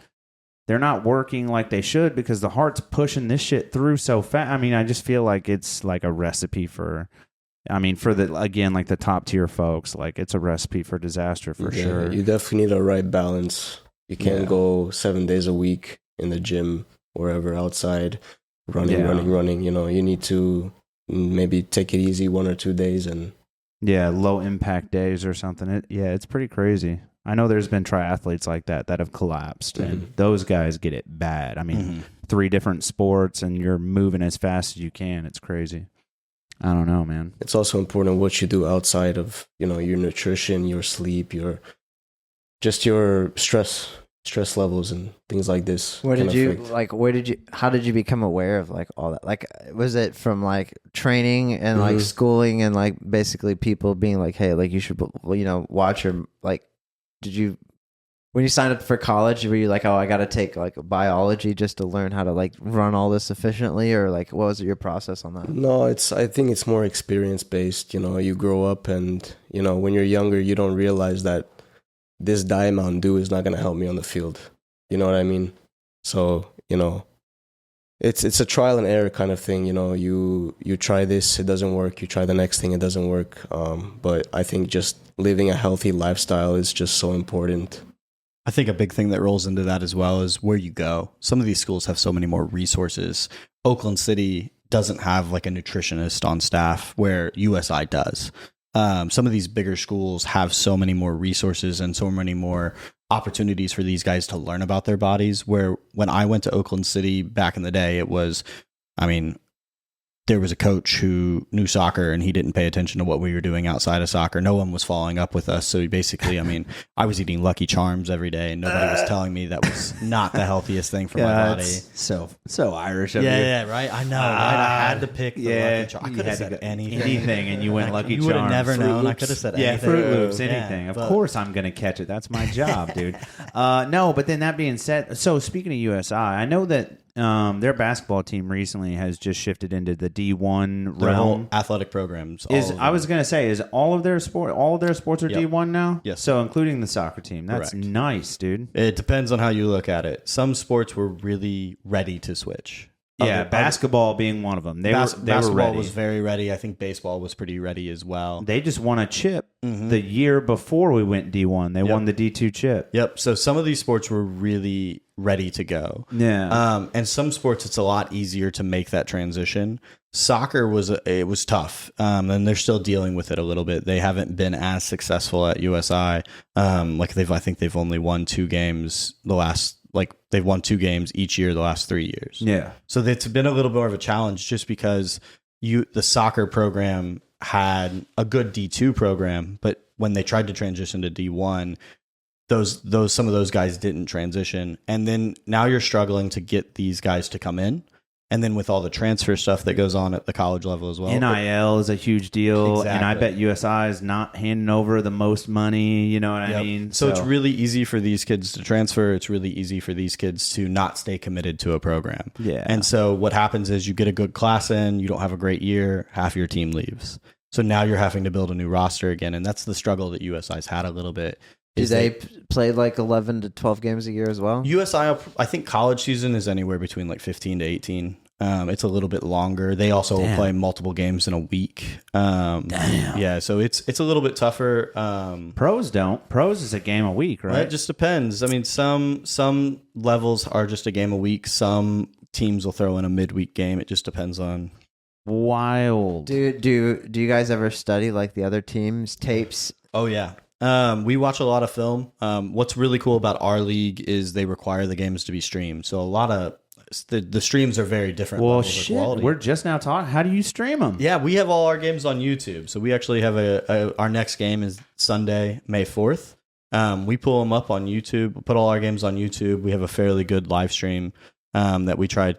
working like they should because the heart's pushing this shit through so fast. I mean, I just feel like it's like a recipe for the top tier folks, like it's a recipe for disaster for sure. You definitely need a right balance. You can't go 7 days a week in the gym, wherever outside, running. You know, you need to maybe take it easy 1 or 2 days and low impact days or something. It's pretty crazy. I know there's been triathletes like that have collapsed, and those guys get it bad. I mean, 3 different sports, and you're moving as fast as you can. It's crazy. I don't know, man. It's also important what you do outside of, you know, your nutrition, your sleep, your stress levels and things like this. How did you become aware of like all that? Like, was it from like training and like schooling and like basically people being like, hey, like you should, you know, watch your, like, when you signed up for college, were you like, oh, I got to take like biology just to learn how to like run all this efficiently? Or like, what was your process on that? No, I think it's more experience based. You know, you grow up and, you know, when you're younger, you don't realize that this Diet Mountain Dew is not going to help me on the field. You know what I mean? So, you know, it's a trial and error kind of thing. You know, you try this, it doesn't work. You try the next thing, it doesn't work. But I think just living a healthy lifestyle is just so important. I think a big thing that rolls into that as well is where you go. Some of these schools have so many more resources. Oakland City doesn't have like a nutritionist on staff where USI does. Some of these bigger schools have so many more resources and so many more opportunities for these guys to learn about their bodies, where when I went to Oakland City back in the day, it was, I mean, there was a coach who knew soccer and he didn't pay attention to what we were doing outside of soccer. No one was following up with us. So basically, I mean, I was eating Lucky Charms every day and nobody was telling me that was not the healthiest thing for my body. So Irish of you. Yeah, right. I know, right? I had to pick the Lucky Charms. I could have said anything. And you went Lucky Charms. You would have never known. I could have said anything. Yeah, Fruit Loops, anything. Of course I'm going to catch it. That's my job, dude. No, but then that being said, so speaking of USI, I know that their basketball team recently has just shifted into the D1 realm. Athletic programs. I was going to say, is all of their sports are D1 now? Yes. So including the soccer team. That's correct. Nice, dude. It depends on how you look at it. Some sports were really ready to switch. Basketball being one of them. Basketball were ready. was very ready. I think baseball was pretty ready as well. They just won a chip the year before we went D1. They won the D2 chip. Yep. So some of these sports were really ready to go. Yeah. And some sports, it's a lot easier to make that transition. Soccer was tough, and they're still dealing with it a little bit. They haven't been as successful at USI. I think they've only won 2 games they've won 2 games each year the last 3 years. Yeah. So it's been a little more of a challenge just because the soccer program had a good D2 program, but when they tried to transition to D1, some of those guys didn't transition. And then now you're struggling to get these guys to come in. And then with all the transfer stuff that goes on at the college level as well. NIL is a huge deal. Exactly. And I bet USI is not handing over the most money. You know what I mean? So it's really easy for these kids to transfer. It's really easy for these kids to not stay committed to a program. Yeah. And so what happens is you get a good class in, you don't have a great year, half your team leaves. So now you're having to build a new roster again. And that's the struggle that USI's had a little bit. Do they play like 11 to 12 games a year as well? USI, I think college season is anywhere between like 15 to 18. It's a little bit longer. They also will play multiple games in a week. Yeah, so it's a little bit tougher. Pros don't. Pros is a game a week, right? It just depends. I mean, some levels are just a game a week. Some teams will throw in a midweek game. It just depends on. Wild. Do you guys ever study like the other teams' tapes? Oh yeah. We watch a lot of film. What's really cool about our league is they require the games to be streamed. So a lot of the streams are very different. Well, levels of quality. We're just now talking. How do you stream them? Yeah, we have all our games on YouTube. So we actually have our next game is Sunday, May 4th. We pull them up on YouTube, put all our games on YouTube. We have a fairly good live stream that we try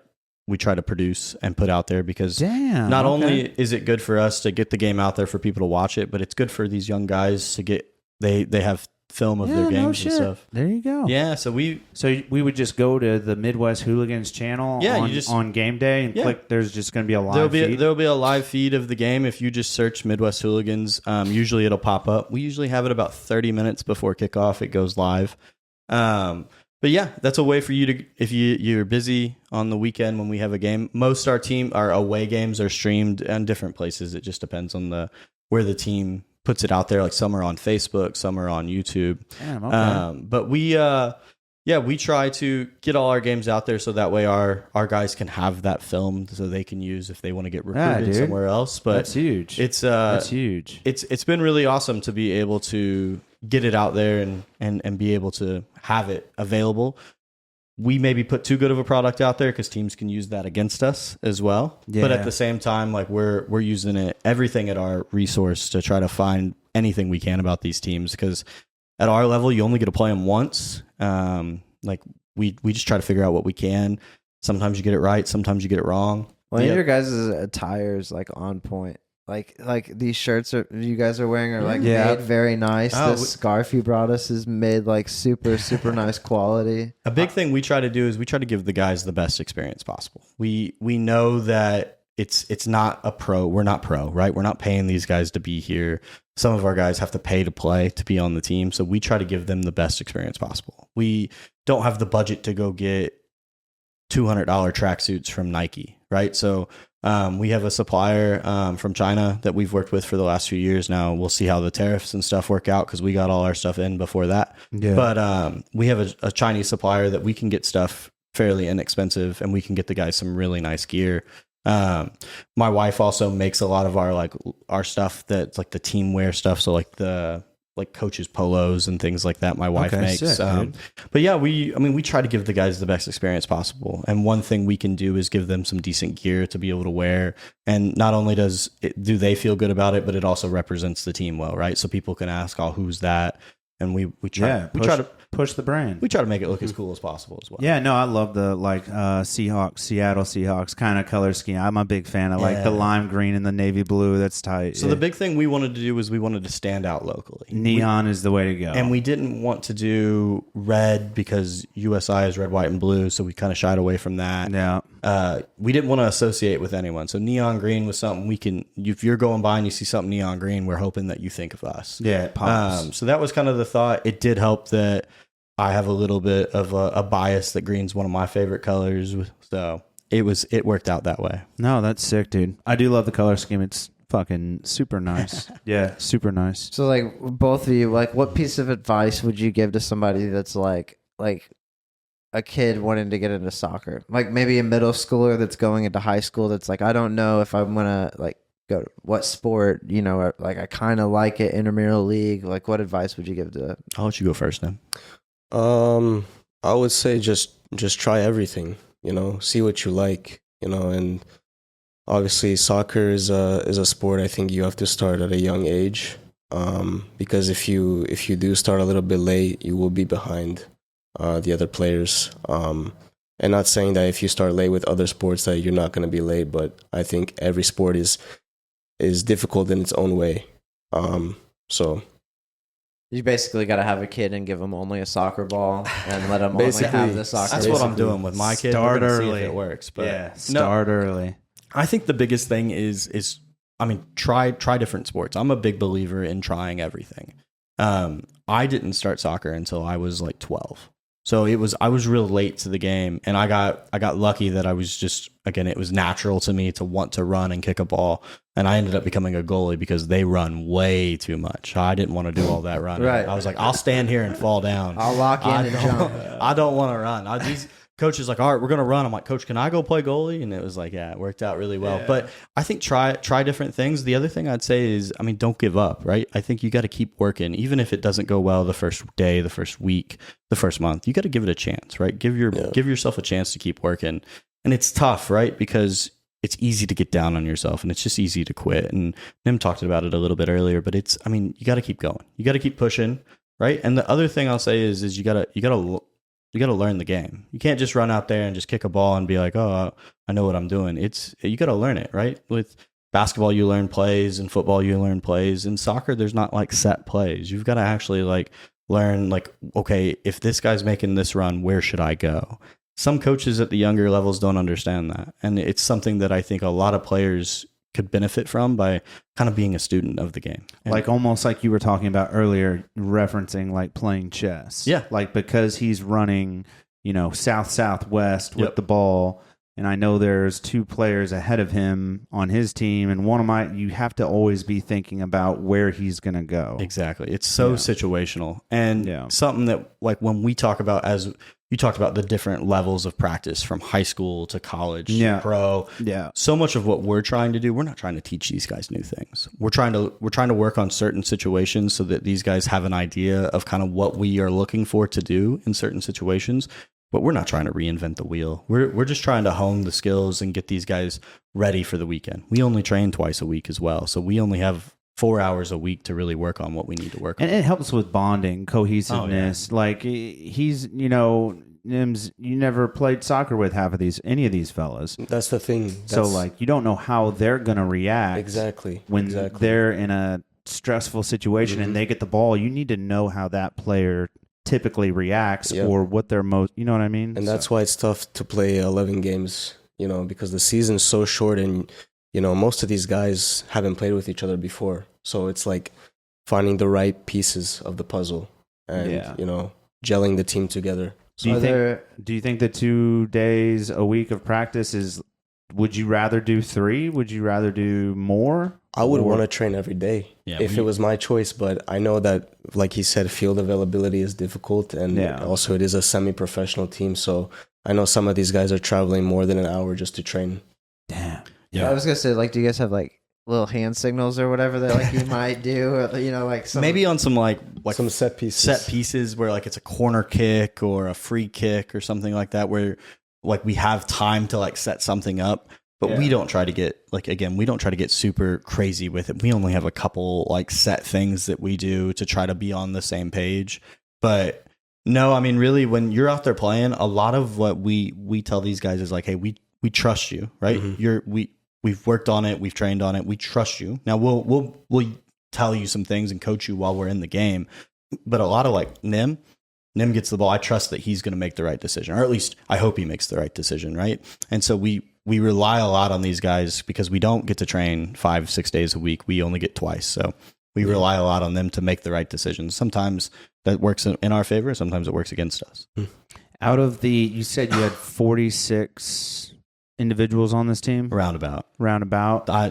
to produce and put out there because not only is it good for us to get the game out there for people to watch it, but it's good for these young guys to get they have film of their games and stuff. There you go. Yeah, so we would just go to the Midwest Hooligans channel on game day and click. There's just going to be a live feed. There'll be a live feed of the game. If you just search Midwest Hooligans, usually it'll pop up. We usually have it about 30 minutes before kickoff. It goes live. But yeah, that's a way for you to, if you're busy on the weekend when we have a game. Most our away games are streamed in different places. It just depends on where the team puts it out there. Like some are on Facebook, some are on YouTube. Damn, okay. But we try to get all our games out there so that way our guys can have that filmed so they can use if they want to get recruited somewhere else. But that's huge. That's huge. It's been really awesome to be able to get it out there and be able to have it available. We maybe put too good of a product out there because teams can use that against us as well. Yeah. But at the same time, like we're using everything at our resource to try to find anything we can about these teams because at our level, you only get to play them once. Like we just try to figure out what we can. Sometimes you get it right, sometimes you get it wrong. Well, your guys' attire is like on point. Like these shirts you guys are wearing are made very nice. This scarf you brought us is made like super nice quality. A big thing we try to do is we try to give the guys the best experience possible. We know that it's not a pro. We're not pro, right? We're not paying these guys to be here. Some of our guys have to pay to play to be on the team. So we try to give them the best experience possible. We don't have the budget to go get $200 tracksuits from Nike, right? So we have a supplier from China that we've worked with for the last few years now. We'll see how the tariffs and stuff work out because we got all our stuff in before that. Yeah. But we have a Chinese supplier that we can get stuff fairly inexpensive and we can get the guys some really nice gear. My wife also makes a lot of our stuff that's like the team wear stuff. So like the coaches polos and things like that my wife makes. Sick, but yeah, we try to give the guys the best experience possible. And one thing we can do is give them some decent gear to be able to wear. And not only do they feel good about it, but it also represents the team well, right? So people can ask, who's that? And we try to push the brand. We try to make it look as cool as possible as well. Yeah, no, I love the Seattle Seahawks kind of color scheme. I'm a big fan. I like the lime green and the navy blue. That's tight. So the big thing we wanted to do was we wanted to stand out locally. Neon is the way to go. And we didn't want to do red because USI is red, white, and blue. So we kind of shied away from that. Yeah. We didn't want to associate with anyone. So neon green was something we can, if you're going by and you see something neon green, we're hoping that you think of us. Yeah, it pops. So that was kind of the thought. It did help that I have a little bit of a bias that green's one of my favorite colors. So it worked out that way. No, that's sick, dude. I do love the color scheme. It's fucking super nice. Yeah, super nice. So like both of you, like what piece of advice would you give to somebody that's like a kid wanting to get into soccer? Like maybe a middle schooler that's going into high school that's like, I don't know if I'm going to like go to what sport, or like I kind of like it, intramural league. Like what advice would you give to? I'll let you go first then. I would say just try everything, see what you like, and obviously soccer is a sport I think you have to start at a young age, because if you do start a little bit late, you will be behind the other players. And not saying that if you start late with other sports that you're not going to be late, but I think every sport is difficult in its own way. So you basically got to have a kid and give them only a soccer ball and let them only have the soccer. That's what I'm doing with my kid. Start We're early. See if it works. But start early. I think the biggest thing is try different sports. I'm a big believer in trying everything. I didn't start soccer until I was like 12. So I was real late to the game, and I got lucky that I was just, again, it was natural to me to want to run and kick a ball, and I ended up becoming a goalie because they run way too much. I didn't want to do all that running. Right. I was like, I'll stand here and fall down. I'll lock in and jump. I don't want to run. coach is like, all right, we're going to run. I'm like, coach, can I go play goalie? And it was like, yeah, it worked out really well. Yeah. But I think try different things. The other thing I'd say is, I mean, don't give up, right? I think you got to keep working. Even if it doesn't go well the first day, the first week, the first month, you got to give it a chance, right? Give yourself a chance to keep working. And it's tough, right? Because it's easy to get down on yourself and it's just easy to quit. And Nim talked about it a little bit earlier, but you got to keep going. You got to keep pushing, right? And the other thing I'll say is you got to learn the game. You can't just run out there and just kick a ball and be like, oh, I know what I'm doing. You got to learn it, right? With basketball, you learn plays, and football, you learn plays. In soccer, there's not like set plays. You've got to actually like learn like, okay, if this guy's making this run, where should I go? Some coaches at the younger levels don't understand that. And it's something that I think a lot of players could benefit from by kind of being a student of the game. And like almost like you were talking about earlier, referencing like playing chess. Yeah. Like because he's running, south-southwest with the ball, and I know there's 2 players ahead of him on his team, and you have to always be thinking about where he's going to go. Exactly. It's so situational. And something that like when we talk about, as you talked about the different levels of practice from high school to college, to pro. Yeah. So much of what we're trying to do, we're not trying to teach these guys new things. We're trying to work on certain situations so that these guys have an idea of kind of what we are looking for to do in certain situations. But we're not trying to reinvent the wheel. We're just trying to hone the skills and get these guys ready for the weekend. We only train twice a week as well. So we only have 4 hours a week to really work on what we need to work on. And it helps with bonding, cohesiveness. Like he's, Nims, you never played soccer with any of these fellas. That's the thing. So like you don't know how they're going to react. Exactly. When they're in a stressful situation and they get the ball, you need to know how that player typically reacts or what they're most, you know what I mean? And that's why it's tough to play 11 games, because the season's so short and most of these guys haven't played with each other before. So it's like finding the right pieces of the puzzle and, gelling the team together. So do you think the 2 days a week of practice would you rather do 3? Would you rather do more? I would want to train every day if it was my choice. But I know that, like he said, field availability is difficult. And also it is a semi-professional team. So I know some of these guys are traveling more than an hour just to train. Damn. Yeah. I was going to say, like, do you guys have, like, little hand signals or whatever that, like, you might do? Or, like maybe on some, like some set pieces where, like, it's a corner kick or a free kick or something like that where, like, we have time to, like, set something up. But we don't try to get, like, again, we don't try to get super crazy with it. We only have a couple, like, set things that we do to try to be on the same page. But no, I mean, really, when you're out there playing, a lot of what we tell these guys is like, hey, we trust you, right? We've worked on it, we've trained on it, we trust you. Now we'll tell you some things and coach you while we're in the game. But a lot of like Nim gets the ball. I trust that he's going to make the right decision, or at least I hope he makes the right decision, right? And so we rely a lot on these guys because we don't get to train 5-6 days a week. We only get twice. So we rely a lot on them to make the right decisions. Sometimes that works in our favor. Sometimes it works against us. Out of you said you had 46 individuals on this team? Roundabout.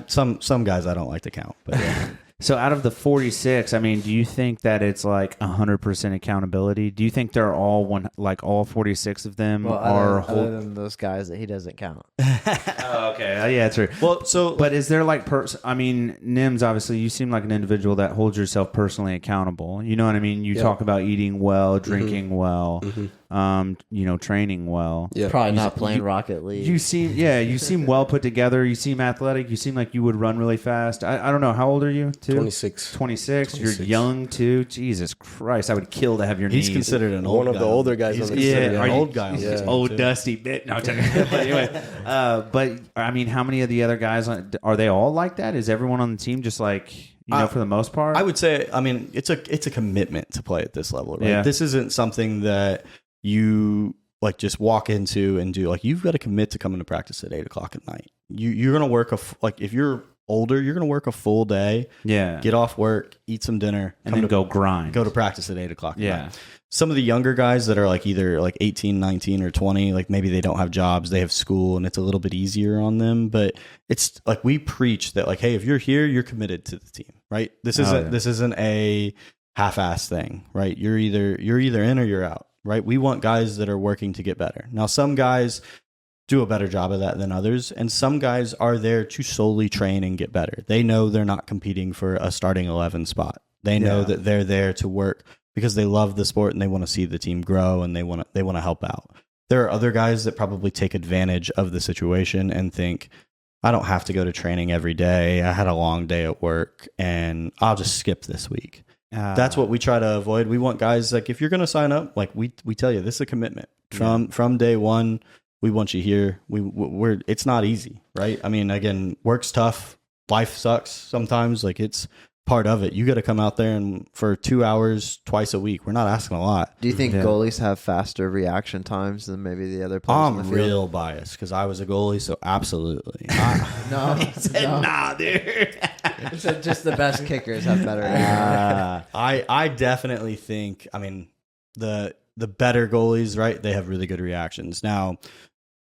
Some guys I don't like to count, but yeah. So out of the 46, I mean, do you think that it's like 100% accountability? Do you think they're all all 46 of them are other than those guys that he doesn't count? Oh, okay. Yeah, true. Well, but is there like I mean, Nims, obviously you seem like an individual that holds yourself personally accountable. You know what I mean? You talk about eating well, drinking well, training well. Yeah. Probably not playing Rocket League. You seem well put together. You seem athletic. You seem like you would run really fast. I don't know. How old are you? 26. You're young too. Jesus Christ, I would kill to have your knees. He's considered an old guy. One of the older guys. He's considered an old guy. Yeah. Old dusty bit. No, but anyway. But I mean, how many of the other guys are they all like that? Is everyone on the team just like for the most part? I would say. I mean, it's a commitment to play at this level. Right? Yeah. This isn't something that you like just walk into and do. Like you've got to commit to coming to practice at 8:00 at night. You're gonna work if you're older, you're going to work a full day. Yeah. Get off work, eat some dinner, and then go grind. Go to practice at 8:00 at night. Some of the younger guys that are like either like 18, 19, or 20, like maybe they don't have jobs, they have school, and it's a little bit easier on them. But it's like we preach that like, hey, if you're here, you're committed to the team, right? This isn't a half-ass thing, right? You're either in or you're out. right? We want guys that are working to get better. Now, some guys do a better job of that than others, and some guys are there to solely train and get better. They know they're not competing for a starting 11 spot. They know that they're there to work because they love the sport and they want to see the team grow and they want to help out. There are other guys that probably take advantage of the situation and think, I don't have to go to training every day. I had a long day at work and I'll just skip this week. That's what we try to avoid. We want guys like, if you're going to sign up, like we tell you, this is a commitment from day one. We want you here. We're it's not easy, right? I mean, again, work's tough. Life sucks sometimes. Like, it's part of it. You got to come out there and for 2 hours twice a week. We're not asking a lot. Do you think goalies have faster reaction times than maybe the other players? I'm real biased because I was a goalie, so absolutely. No, he said, nah, dude. He said just the best kickers have better. I definitely think. I mean, the better goalies, right? They have really good reactions. Now,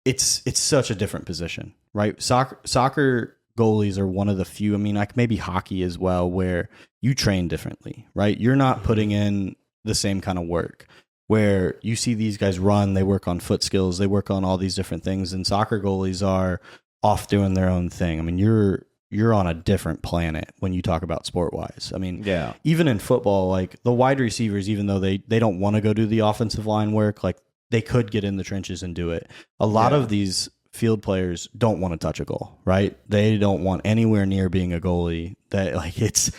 it's such a different position, right? Soccer goalies are one of the few, I mean, like maybe hockey as well, where you train differently, right? You're not putting in the same kind of work where you see these guys run, they work on foot skills, they work on all these different things, and soccer goalies are off doing their own thing. I mean, you're on a different planet when you talk about sport-wise. I mean, even in football, like the wide receivers, even though they don't want to go do the offensive line work, like they could get in the trenches and do it. A lot of these field players don't want to touch a goal, right? They don't want anywhere near being a goalie. That like it's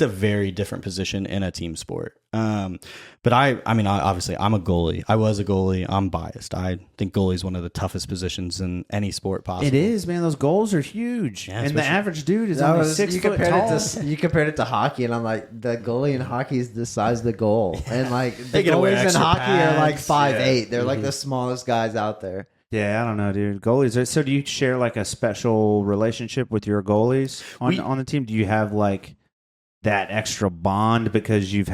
a very different position in a team sport. But I mean, obviously I'm a goalie. I was a goalie. I'm biased. I think goalie is one of the toughest positions in any sport possible. It is, man. Those goals are huge, and the average dude is only 6 foot tall. You compared it to hockey, and I'm like, the goalie in hockey is the size of the goal, and like the get away goalies in hockey pads. are like 5'8". They're like the smallest guys out there. Yeah, I don't know, dude. Goalies. So do you share like a special relationship with your goalies on the team? Do you have like that extra bond because you've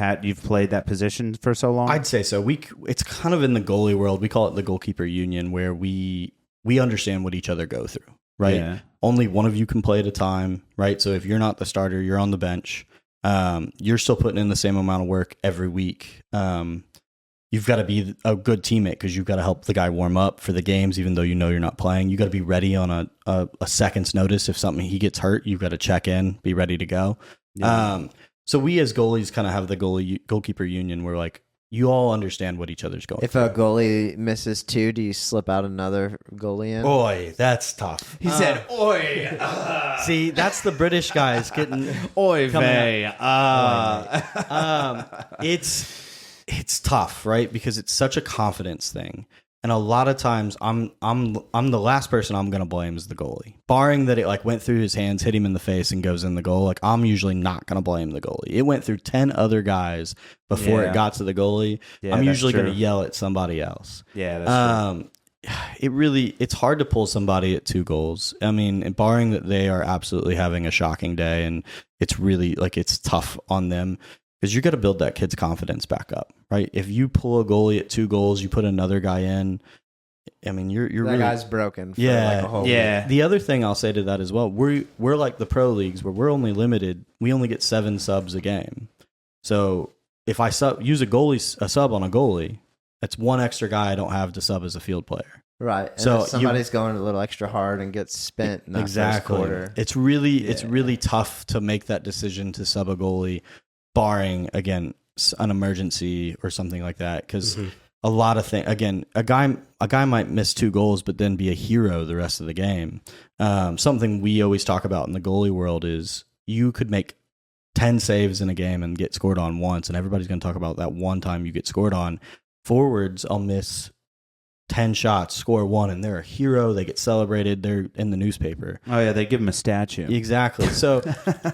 played that position for so long? I'd say so. It's kind of in the goalie world. We call it the goalkeeper union, where we understand what each other go through, right? Yeah. Only one of you can play at a time, right? So if you're not the starter, you're on the bench. You're still putting in the same amount of work every week. You've got to be a good teammate because you've got to help the guy warm up for the games, even though you know you're not playing. You got to be ready on a second's notice. If he gets hurt, you've got to check in, be ready to go. Yeah. So we as goalies kind of have the goalkeeper union where like you all understand what each other's going through. If a goalie misses 2, do you slip out another goalie in? Oi, that's tough. He said, oi. See, that's the British guys getting oi vey. It's tough, right? Because it's such a confidence thing. And a lot of times I'm the last person I'm going to blame is the goalie. Barring that it like went through his hands, hit him in the face and goes in the goal. Like I'm usually not going to blame the goalie. It went through 10 other guys before it got to the goalie. Yeah, I'm usually going to yell at somebody else. Yeah, that's true. It's hard to pull somebody at 2 goals. I mean, barring that they are absolutely having a shocking day and it's really like it's tough on them. Because you got to build that kid's confidence back up, right? If you pull a goalie at 2 goals, you put another guy in. I mean, you're that really, guy's broken. For yeah, like a whole week. The other thing I'll say to that as well, we're like the pro leagues where we're only limited. We only get 7 subs a game. So if I use a sub on a goalie, that's 1 extra guy I don't have to sub as a field player. Right. And so if somebody's going a little extra hard and gets spent in that first quarter. It's really tough to make that decision to sub a goalie. Barring, again, an emergency or something like that. Because a lot of things, again, a guy might miss 2 goals, but then be a hero the rest of the game. Something we always talk about in the goalie world is you could make 10 saves in a game and get scored on once, and everybody's going to talk about that one time you get scored on. Forwards, I'll miss 10 shots, score 1, and they're a hero. They get celebrated. They're in the newspaper. Oh, yeah, they give them a statue. Exactly. So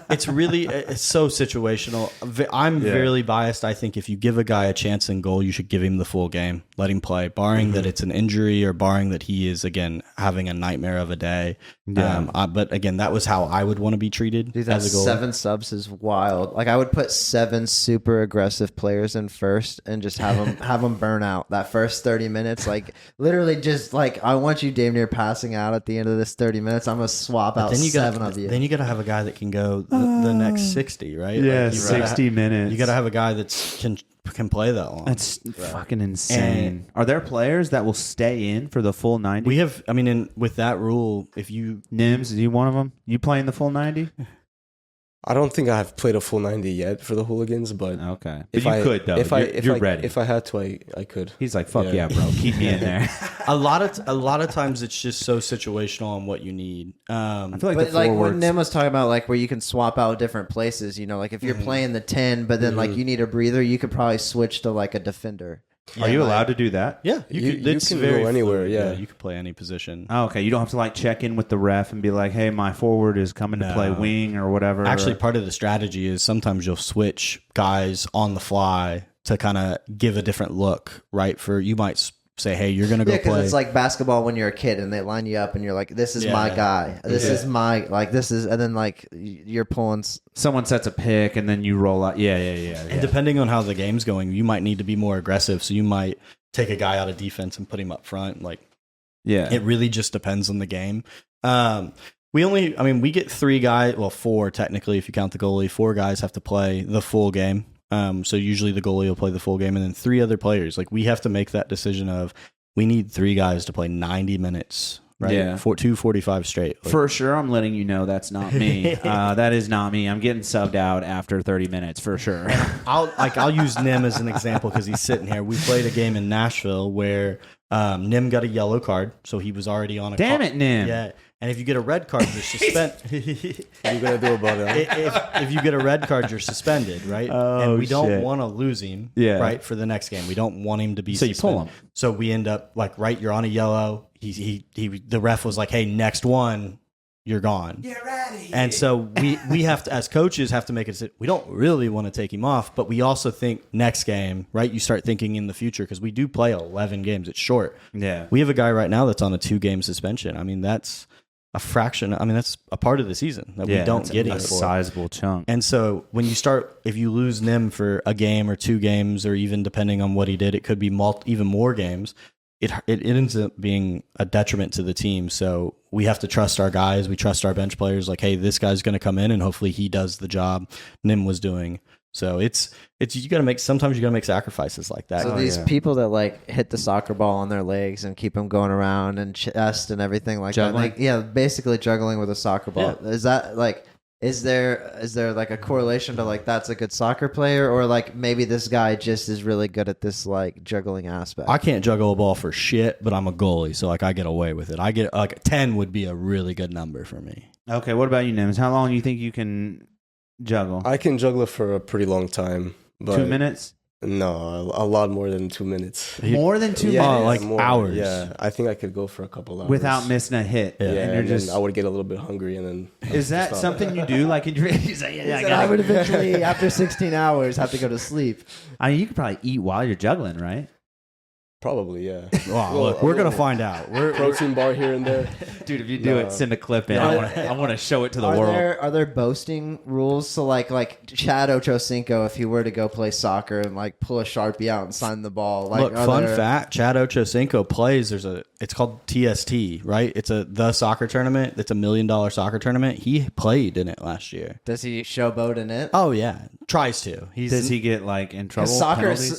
it's so situational. I'm fairly biased. I think if you give a guy a chance in goal, you should give him the full game. Let him play, barring that it's an injury or barring that he is, again, having a nightmare of a day. Yeah. But, again, that was how I would want to be treated. Dude, as a goalie. 7 subs is wild. Like, I would put 7 super aggressive players in first and just have them burn out that first 30 minutes. Like, literally just like I want you damn near passing out at the end of this 30 minutes. I'm gonna swap out seven of you. Then you got to have a guy that can go the next 60, right? Yeah, like 60 minutes. You got to have a guy that can play that long. That's fucking insane. And are there players that will stay in for the full 90? We have. I mean, with that rule, if you Nims, is you one of them? You playing the full 90? I don't think I have played a full 90 yet for the Hooligans, but okay. But you could though. You're ready. If I had to, I could. He's like, fuck yeah, bro, keep me in there. a lot of times it's just so situational on what you need. I feel like, but like when Nim was talking about like where you can swap out different places, you know, like if you're playing the 10, but then like you need a breather, you could probably switch to like a defender. Are you allowed to do that? Yeah, you can go anywhere. Yeah, you can play any position. Oh, okay, you don't have to like check in with the ref and be like, "Hey, my forward is coming to play wing or whatever." Actually, part of the strategy is sometimes you'll switch guys on the fly to kind of give a different look, right? For you might say, "Hey, you're going to go play." Because it's like basketball when you're a kid and they line you up and you're like, "This is my guy. This is my this is," and then like you're pulling. Someone sets a pick and then you roll out. Yeah. And depending on how the game's going, you might need to be more aggressive. So you might take a guy out of defense and put him up front. Like, it really just depends on the game. We get 3 guys, well, 4 technically if you count the goalie. 4 guys have to play the full game. So usually the goalie will play the full game, and then 3 other players. Like we have to make that decision of we need 3 guys to play 90 minutes. Right. Yeah. 245 straight. Like, for sure, I'm letting you know that's not me. That is not me. I'm getting subbed out after 30 minutes for sure. I'll use Nim as an example because he's sitting here. We played a game in Nashville where Nim got a yellow card, so he was already on a. Damn it, Nim. Yeah. And if you get a red card, you're suspended. What are you gonna do about it? If you get a red card, you're suspended, right? And we don't want to lose him, right, for the next game. We don't want him to be. So suspended. You pull him. So we end up like, right, you're on a yellow. The ref was like, hey, next one, you're gone. Get ready. And so we have to, as coaches, have to make it. We don't really want to take him off, but we also think next game, right? You start thinking in the future because we do play 11 games. It's short. Yeah. We have a guy right now that's on a 2-game suspension. I mean, that's a fraction. I mean, that's a part of the season that we don't get him for. A sizable chunk. And so when you start, if you lose Nim for a game or 2 games, or even depending on what he did, it could be even more games. It ends up being a detriment to the team. So we have to trust our guys. We trust our bench players. Like, hey, this guy's going to come in and hopefully he does the job Nim was doing. So sometimes you got to make sacrifices like that. So these people that like hit the soccer ball on their legs and keep them going around and chest and everything like juggling. That. Like, basically juggling with a soccer ball. Yeah. Is that like, is there like a correlation to like that's a good soccer player, or like maybe this guy just is really good at this like juggling aspect? I can't juggle a ball for shit, but I'm a goalie, so like I get away with it. I get like 10 would be a really good number for me. Okay, what about you, Nims? How long do you think you can juggle? I can juggle for a pretty long time. But 2 minutes? No, a lot more than 2 minutes. More than 2 minutes? Oh, like more, hours. Yeah, I think I could go for a couple hours. Without missing a hit. Yeah, and then I would get a little bit hungry and then... Is that something you do? Like, I would eventually, after 16 hours, have to go to sleep. I mean, you could probably eat while you're juggling, right? Probably, yeah. Wow, look, we're going to find out. Protein bar here and there. Dude, if you do it, send a clip in. I want to show it to the world. Are there boasting rules? So like Chad Ochocinco, if he were to go play soccer and like pull a Sharpie out and sign the ball. Like, look, fun fact, Chad Ochocinco plays, it's called TST, right? It's the soccer tournament. It's $1 million soccer tournament. He played in it last year. Does he showboat in it? Oh, yeah. Tries to. Does he get like in trouble?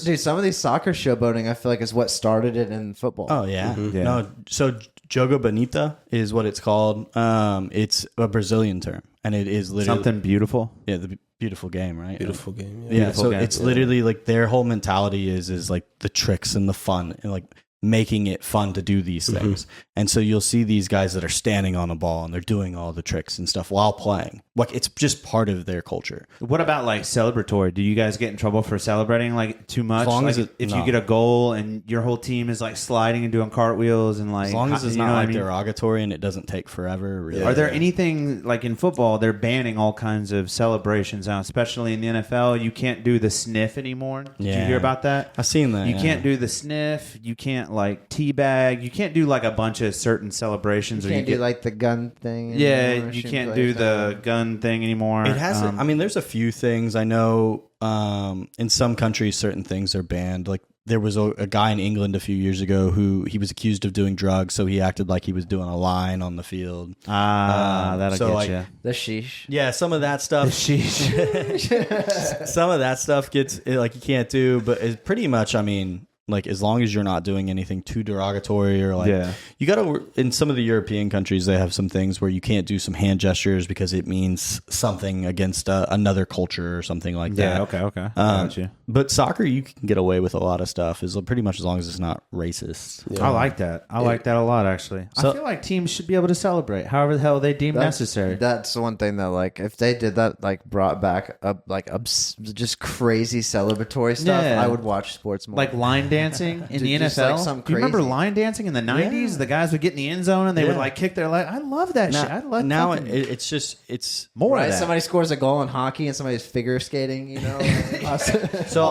Dude, some of these soccer showboating, I feel like, is what started it in football. Oh yeah. Yeah. No, so jogo bonita is what it's called. It's a Brazilian term, and it is literally something beautiful. Yeah, the beautiful game, right? Beautiful game. Yeah. Beautiful so game. It's literally like their whole mentality is like the tricks and the fun and like making it fun to do these things. And so you'll see these guys that are standing on a ball and they're doing all the tricks and stuff while playing. Like it's just part of their culture. What about like celebratory? Do you guys get in trouble for celebrating like too much? As long as if you get a goal and your whole team is like sliding and doing cartwheels and like, as long as it's not like derogatory and it doesn't take forever. Really. Are there anything like in football? They're banning all kinds of celebrations now, especially in the NFL. You can't do the sniff anymore. Did you hear about that? I've seen that. You can't do the sniff. You can't like teabag. You can't do like a bunch of certain celebrations. You can't do like the gun thing. Yeah, you can't do the gun thing anymore. It has. I mean, there's a few things I know. In some countries, certain things are banned. Like there was a guy in England a few years ago who he was accused of doing drugs, so he acted like he was doing a line on the field. That'll so get like, you. The sheesh. Yeah, some of that stuff. The sheesh. Some of that stuff gets like you can't do, but it's pretty much. I mean, like as long as you're not doing anything too derogatory or like you gotta. In some of the European countries, they have some things where you can't do some hand gestures because it means something against another culture or something like that. Yeah, okay. Got you. But soccer, you can get away with a lot of stuff. Is pretty much as long as it's not racist. Yeah. I like that. I like that a lot, actually. So, I feel like teams should be able to celebrate however the hell they deem necessary. That's one thing that, like, if they did that, like, brought back just crazy celebratory stuff, I would watch sports more. Like line dancing in the NFL. Like do you remember line dancing in the 90s? Yeah. The guys would get in the end zone and they would like kick their leg. I love that shit. I love now it's more of that. Somebody scores a goal in hockey and somebody's figure skating, you know. So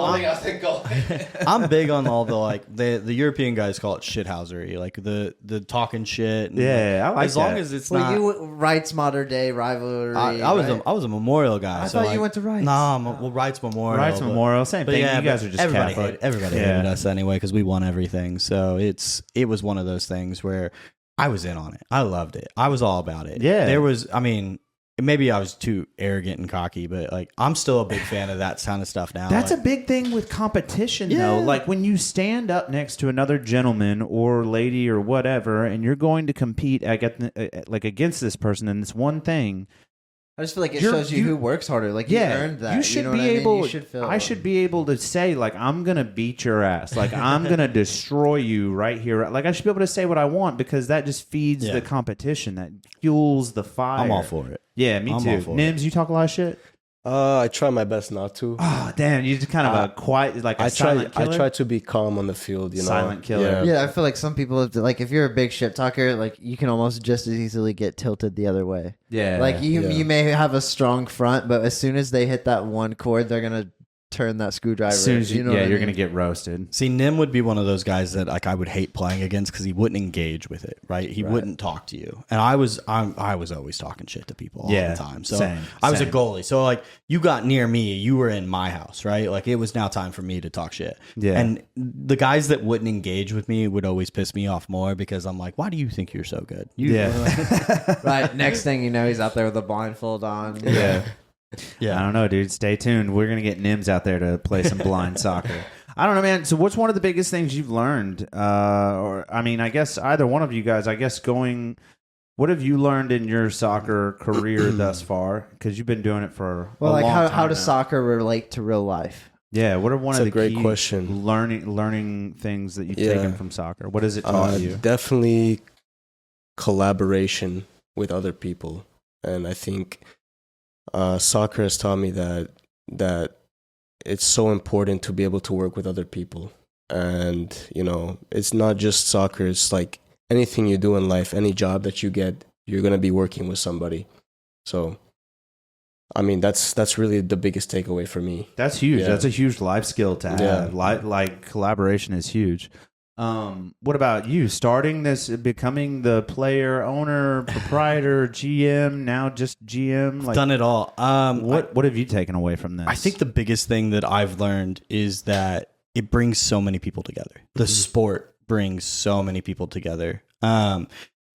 I'm big on all the like the European guys call it shithousery, like the talking shit. And I like as long as it's not. You Wright's modern day rivalry. I was a Memorial guy. I thought you went to Wright's. Well, Wright's Memorial. Wright's Memorial, same thing. Yeah, you guys are just everybody hated us anyway because we won everything. So it was one of those things where I was in on it. I loved it. I was all about it. Yeah, there was. I mean. Maybe I was too arrogant and cocky, but like I'm still a big fan of that kind of stuff now. That's a big thing with competition, though. Like when you stand up next to another gentleman or lady or whatever, and you're going to compete against this person in this one thing. I just feel like it shows you who works harder. Like you earned that. You should know be able. I should be able to say like I'm gonna beat your ass. Like I'm gonna destroy you right here. Like I should be able to say what I want because that just feeds the competition. That fuels the fire. I'm all for it. Yeah, me too. Nims, you talk a lot of shit. I try my best not to. Oh, damn! You're just kind of a quiet, like silent killer. I try to be calm on the field. You know, silent killer. Yeah, I feel like some people, like if you're a big shit talker, like you can almost just as easily get tilted the other way. Yeah, like you may have a strong front, but as soon as they hit that one chord, they're gonna turn that screwdriver. As soon as you're going to get roasted. See, Nim would be one of those guys that like I would hate playing against because he wouldn't engage with it, right? He wouldn't talk to you, and I was always talking shit to people all the time. So I was a goalie, so like you got near me, you were in my house, right? Like it was now time for me to talk shit. Yeah, and the guys that wouldn't engage with me would always piss me off more because I'm like, why do you think you're so good? Right. Next thing you know, he's out there with a blindfold on. Yeah, I don't know, dude. Stay tuned. We're gonna get Nims out there to play some blind soccer. I don't know, man. So, what's one of the biggest things you've learned? Or, I mean, I guess either one of you guys. What have you learned in your soccer career thus far? Because you've been doing it for a long time. How does soccer relate to real life? Yeah, what are one of the great key question. learning things that you've taken from soccer? What has it taught you? Definitely collaboration with other people, and I think. Soccer has taught me that it's so important to be able to work with other people. And, you know, it's not just soccer. It's like anything you do in life, any job that you get, you're going to be working with somebody. So, I mean, that's really the biggest takeaway for me. That's huge. Yeah. That's a huge life skill to have. Yeah. Like collaboration is huge. What about you? Starting this, becoming the player, owner, proprietor, GM, now just GM? Like, done it all. What have you taken away from this? I think the biggest thing that I've learned is that it brings so many people together. The sport brings so many people together.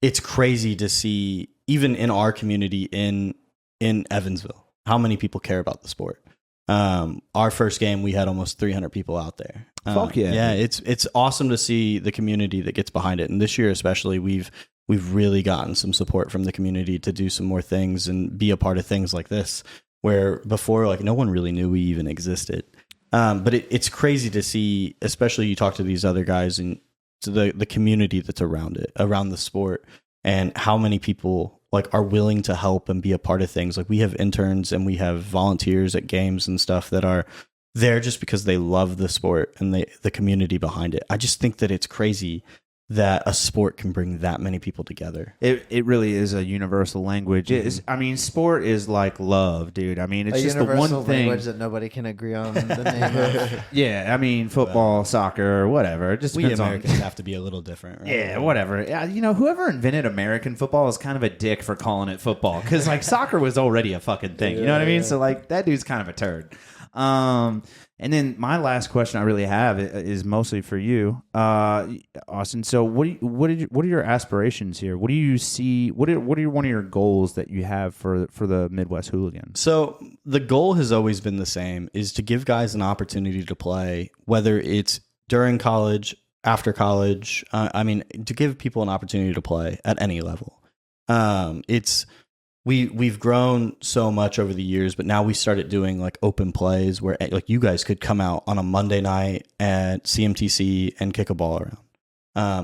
It's crazy to see, even in our community in Evansville, how many people care about the sport. Our first game, we had almost 300 people out there. Fuck yeah. Yeah, it's awesome to see the community that gets behind it. And this year especially, we've really gotten some support from the community to do some more things and be a part of things like this, where before, like, no one really knew we even existed. But it's crazy to see, especially you talk to these other guys and to the community that's around it, around the sport, and how many people like are willing to help and be a part of things. Like we have interns and we have volunteers at games and stuff that are there just because they love the sport and the community behind it. I just think that it's crazy that a sport can bring that many people together. It really is a universal language. I mean, sport is like love, dude. I mean, it's just the one thing language that nobody can agree on the name of. Yeah, I mean, football, soccer, whatever. It just depends we Americans have to be a little different, right? Yeah, whatever. Yeah, you know, whoever invented American football is kind of a dick for calling it football because like soccer was already a fucking thing. You know what I mean? So like that dude's kind of a turd. And then my last question I really have is mostly for you, Auston. So what are your aspirations here? What do you see? What are one of your goals that you have for the Midwest Hooligans? So the goal has always been the same: is to give guys an opportunity to play, whether it's during college, after college. I mean, to give people an opportunity to play at any level. We've grown so much over the years, but now we started doing like open plays where like you guys could come out on a Monday night at CMTC and kick a ball around.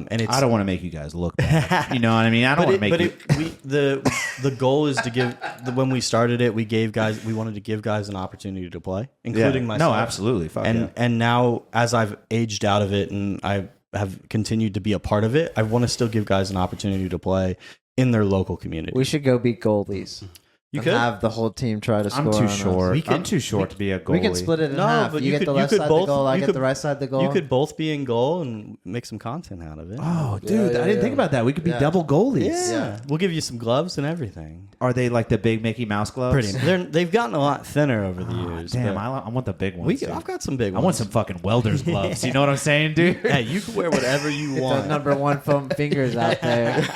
And it's, I don't want to make you guys look bad. You know what I mean? I don't want to make the goal is to give when we started it, we wanted to give guys an opportunity to play, including myself. No, absolutely. Fuck and now as I've aged out of it and I have continued to be a part of it, I want to still give guys an opportunity to play in their local community. We should go beat goalies. You could have the whole team try to score. I'm too short. I'm too short to be a goalie. We can split it in half. But you get the left side of the goal. I get the right side of the goal. You could both be in goal and make some content out of it. Oh, dude, I didn't think about that. We could be double goalies. Yeah, we'll give you some gloves and everything. Are they like the big Mickey Mouse gloves? Pretty. They've gotten a lot thinner over the years. Damn, I want the big ones. I've got some big ones. I want some fucking welder's gloves. You know what I'm saying, dude? Hey, you can wear whatever you want. The number one foam fingers out there.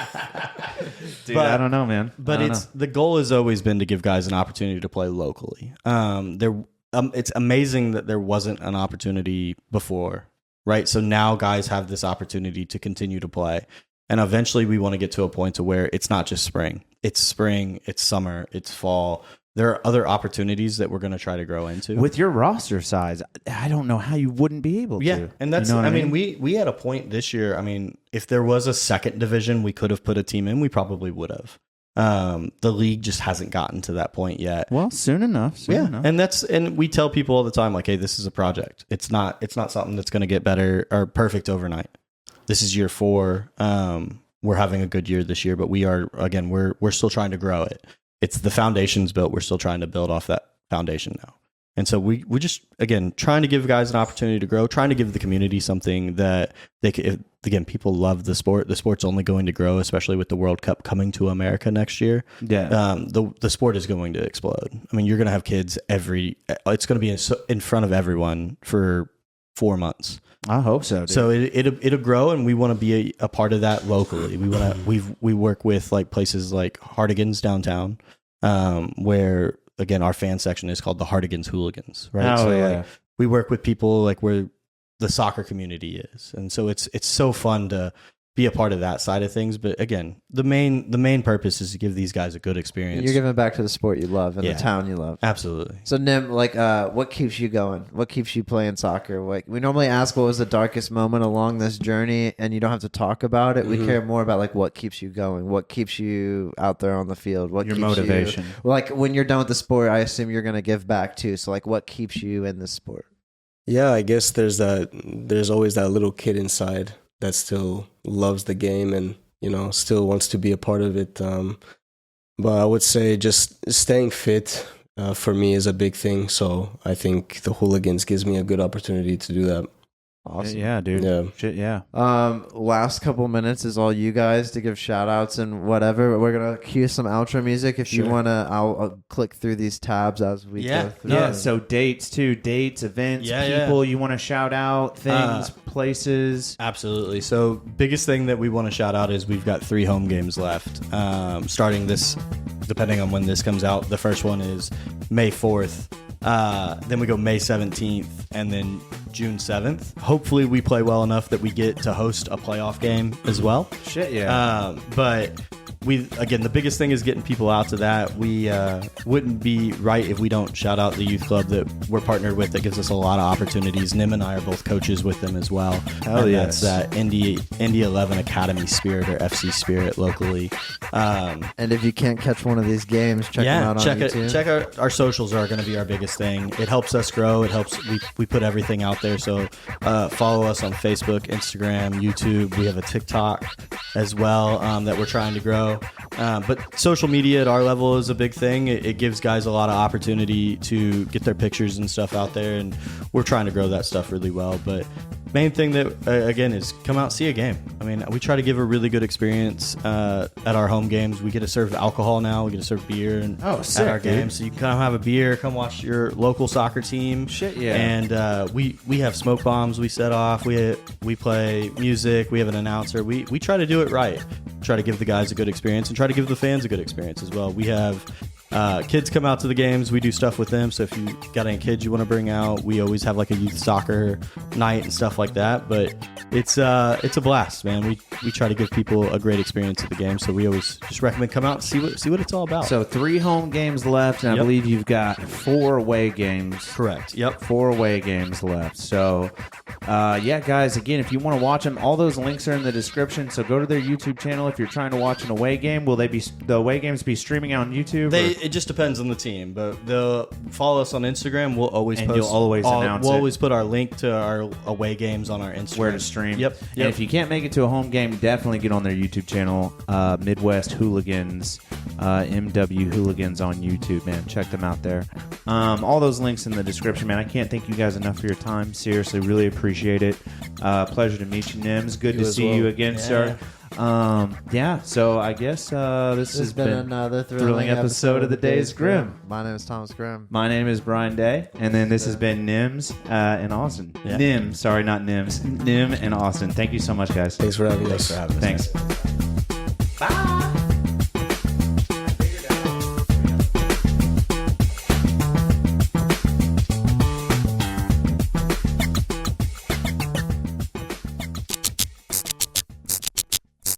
Dude, I don't know, man. But the goal has always been to give guys an opportunity to play locally. It's amazing that there wasn't an opportunity before, right? So now guys have this opportunity to continue to play. And eventually we want to get to a point to where it's not just spring. It's spring, it's summer, it's fall. There are other opportunities that we're going to try to grow into. With your roster size, I don't know how you wouldn't be able to. Yeah, and that's, I mean, we had a point this year. I mean, if there was a second division, we could have put a team in. We probably would have. The league just hasn't gotten to that point yet. Well, soon enough. And we tell people all the time, like, hey, this is a project. It's not something that's going to get better or perfect overnight. This is year 4. We're having a good year this year, but we're still trying to grow it. It's the foundation's built. We're still trying to build off that foundation now. And so we just, again, trying to give guys an opportunity to grow, trying to give the community something that they could, again, people love the sport. The sport's only going to grow, especially with the World Cup coming to America next year. Yeah. The sport is going to explode. I mean, you're going to have kids it's going to be in front of everyone for 4 months. I hope so, dude. So it'll grow, and we want to be a part of that locally. We work with like places like Hardigans downtown, where again our fan section is called the Hardigans Hooligans, right? Like, we work with people like where the soccer community is, and so it's so fun to be a part of that side of things. But again, the main purpose is to give these guys a good experience. You're giving back to the sport you love and the town you love. Absolutely. So Nim, like, what keeps you going? What keeps you playing soccer? We normally ask what was the darkest moment along this journey, and you don't have to talk about it. Mm-hmm. We care more about like what keeps you going, what keeps you out there on the field, what your keeps motivation. Like when you're done with the sport, I assume you're going to give back too. So like, what keeps you in the sport? Yeah, I guess there's always that little kid inside that still loves the game and, still wants to be a part of it. But I would say just staying fit for me is a big thing. So I think the Hooligans gives me a good opportunity to do that. Awesome. Yeah, dude. Yeah. Shit, yeah. Last couple minutes is all you guys to give shout outs and whatever. We're going to cue some outro music. If you want to, I'll click through these tabs as we go through. Yeah, so dates, events, people you want to shout out, things, places. Absolutely. So biggest thing that we want to shout out is we've got 3 home games left. Starting this, depending on when this comes out, the first one is May 4th. Then we go May 17th and then June 7th. Hopefully we play well enough that we get to host a playoff game as well. Shit, yeah. But again, the biggest thing is getting people out to that. We wouldn't be right if we don't shout out the youth club that we're partnered with that gives us a lot of opportunities. Nim and I are both coaches with them as well. Hell yes. That's that Indy 11 Academy Spirit or FC Spirit locally. And if you can't catch one of these games, check them out on YouTube. Check our socials are going to be our biggest thing. It helps us grow. It helps. We put everything out there. So follow us on Facebook, Instagram, YouTube. We have a TikTok as well that we're trying to grow. But social media at our level is a big thing. It gives guys a lot of opportunity to get their pictures and stuff out there, and we're trying to grow that stuff really well. But main thing that again is come out, see a game. I mean, we try to give a really good experience at our home games. We get to serve alcohol now. We get to serve beer and sick, at our games. So you can come have a beer, come watch your local soccer team. Shit, yeah. And we have smoke bombs we set off. We play music. We have an announcer. We try to do it right. Try to give the guys a good experience and try to give the fans a good experience as well. We have kids come out to the games. We do stuff with them. So if you got any kids you want to bring out, we always have like a youth soccer night and stuff like that. But it's a blast, man. We try to give people a great experience at the game. So we always just recommend come out and see what it's all about. So 3 home games left, and I believe you've got 4 away games. Correct. Yep. 4 away games left. So guys, again, if you want to watch them, all those links are in the description. So go to their YouTube channel if you're trying to watch an away game. Will the away games be streaming on YouTube? It just depends on the team, but they'll follow us on Instagram. We'll always post. You'll always announce We'll always put our link to our away games on our Instagram. Where to stream. Yep. And if you can't make it to a home game, definitely get on their YouTube channel, Midwest Hooligans, MW Hooligans on YouTube, man. Check them out there. All those links in the description, man. I can't thank you guys enough for your time. Seriously, really appreciate it. Pleasure to meet you, Nims. Good to see you again, sir. So I guess this has been another thrilling episode of the Days Grimm. My name is Thomas Grimm. My name is Brian Day, and then this has been Nims and Austin. Yeah. Nim, sorry, not Nims. Nim and Austin. Thank you so much, guys. Thanks for having us. Thanks. Bye.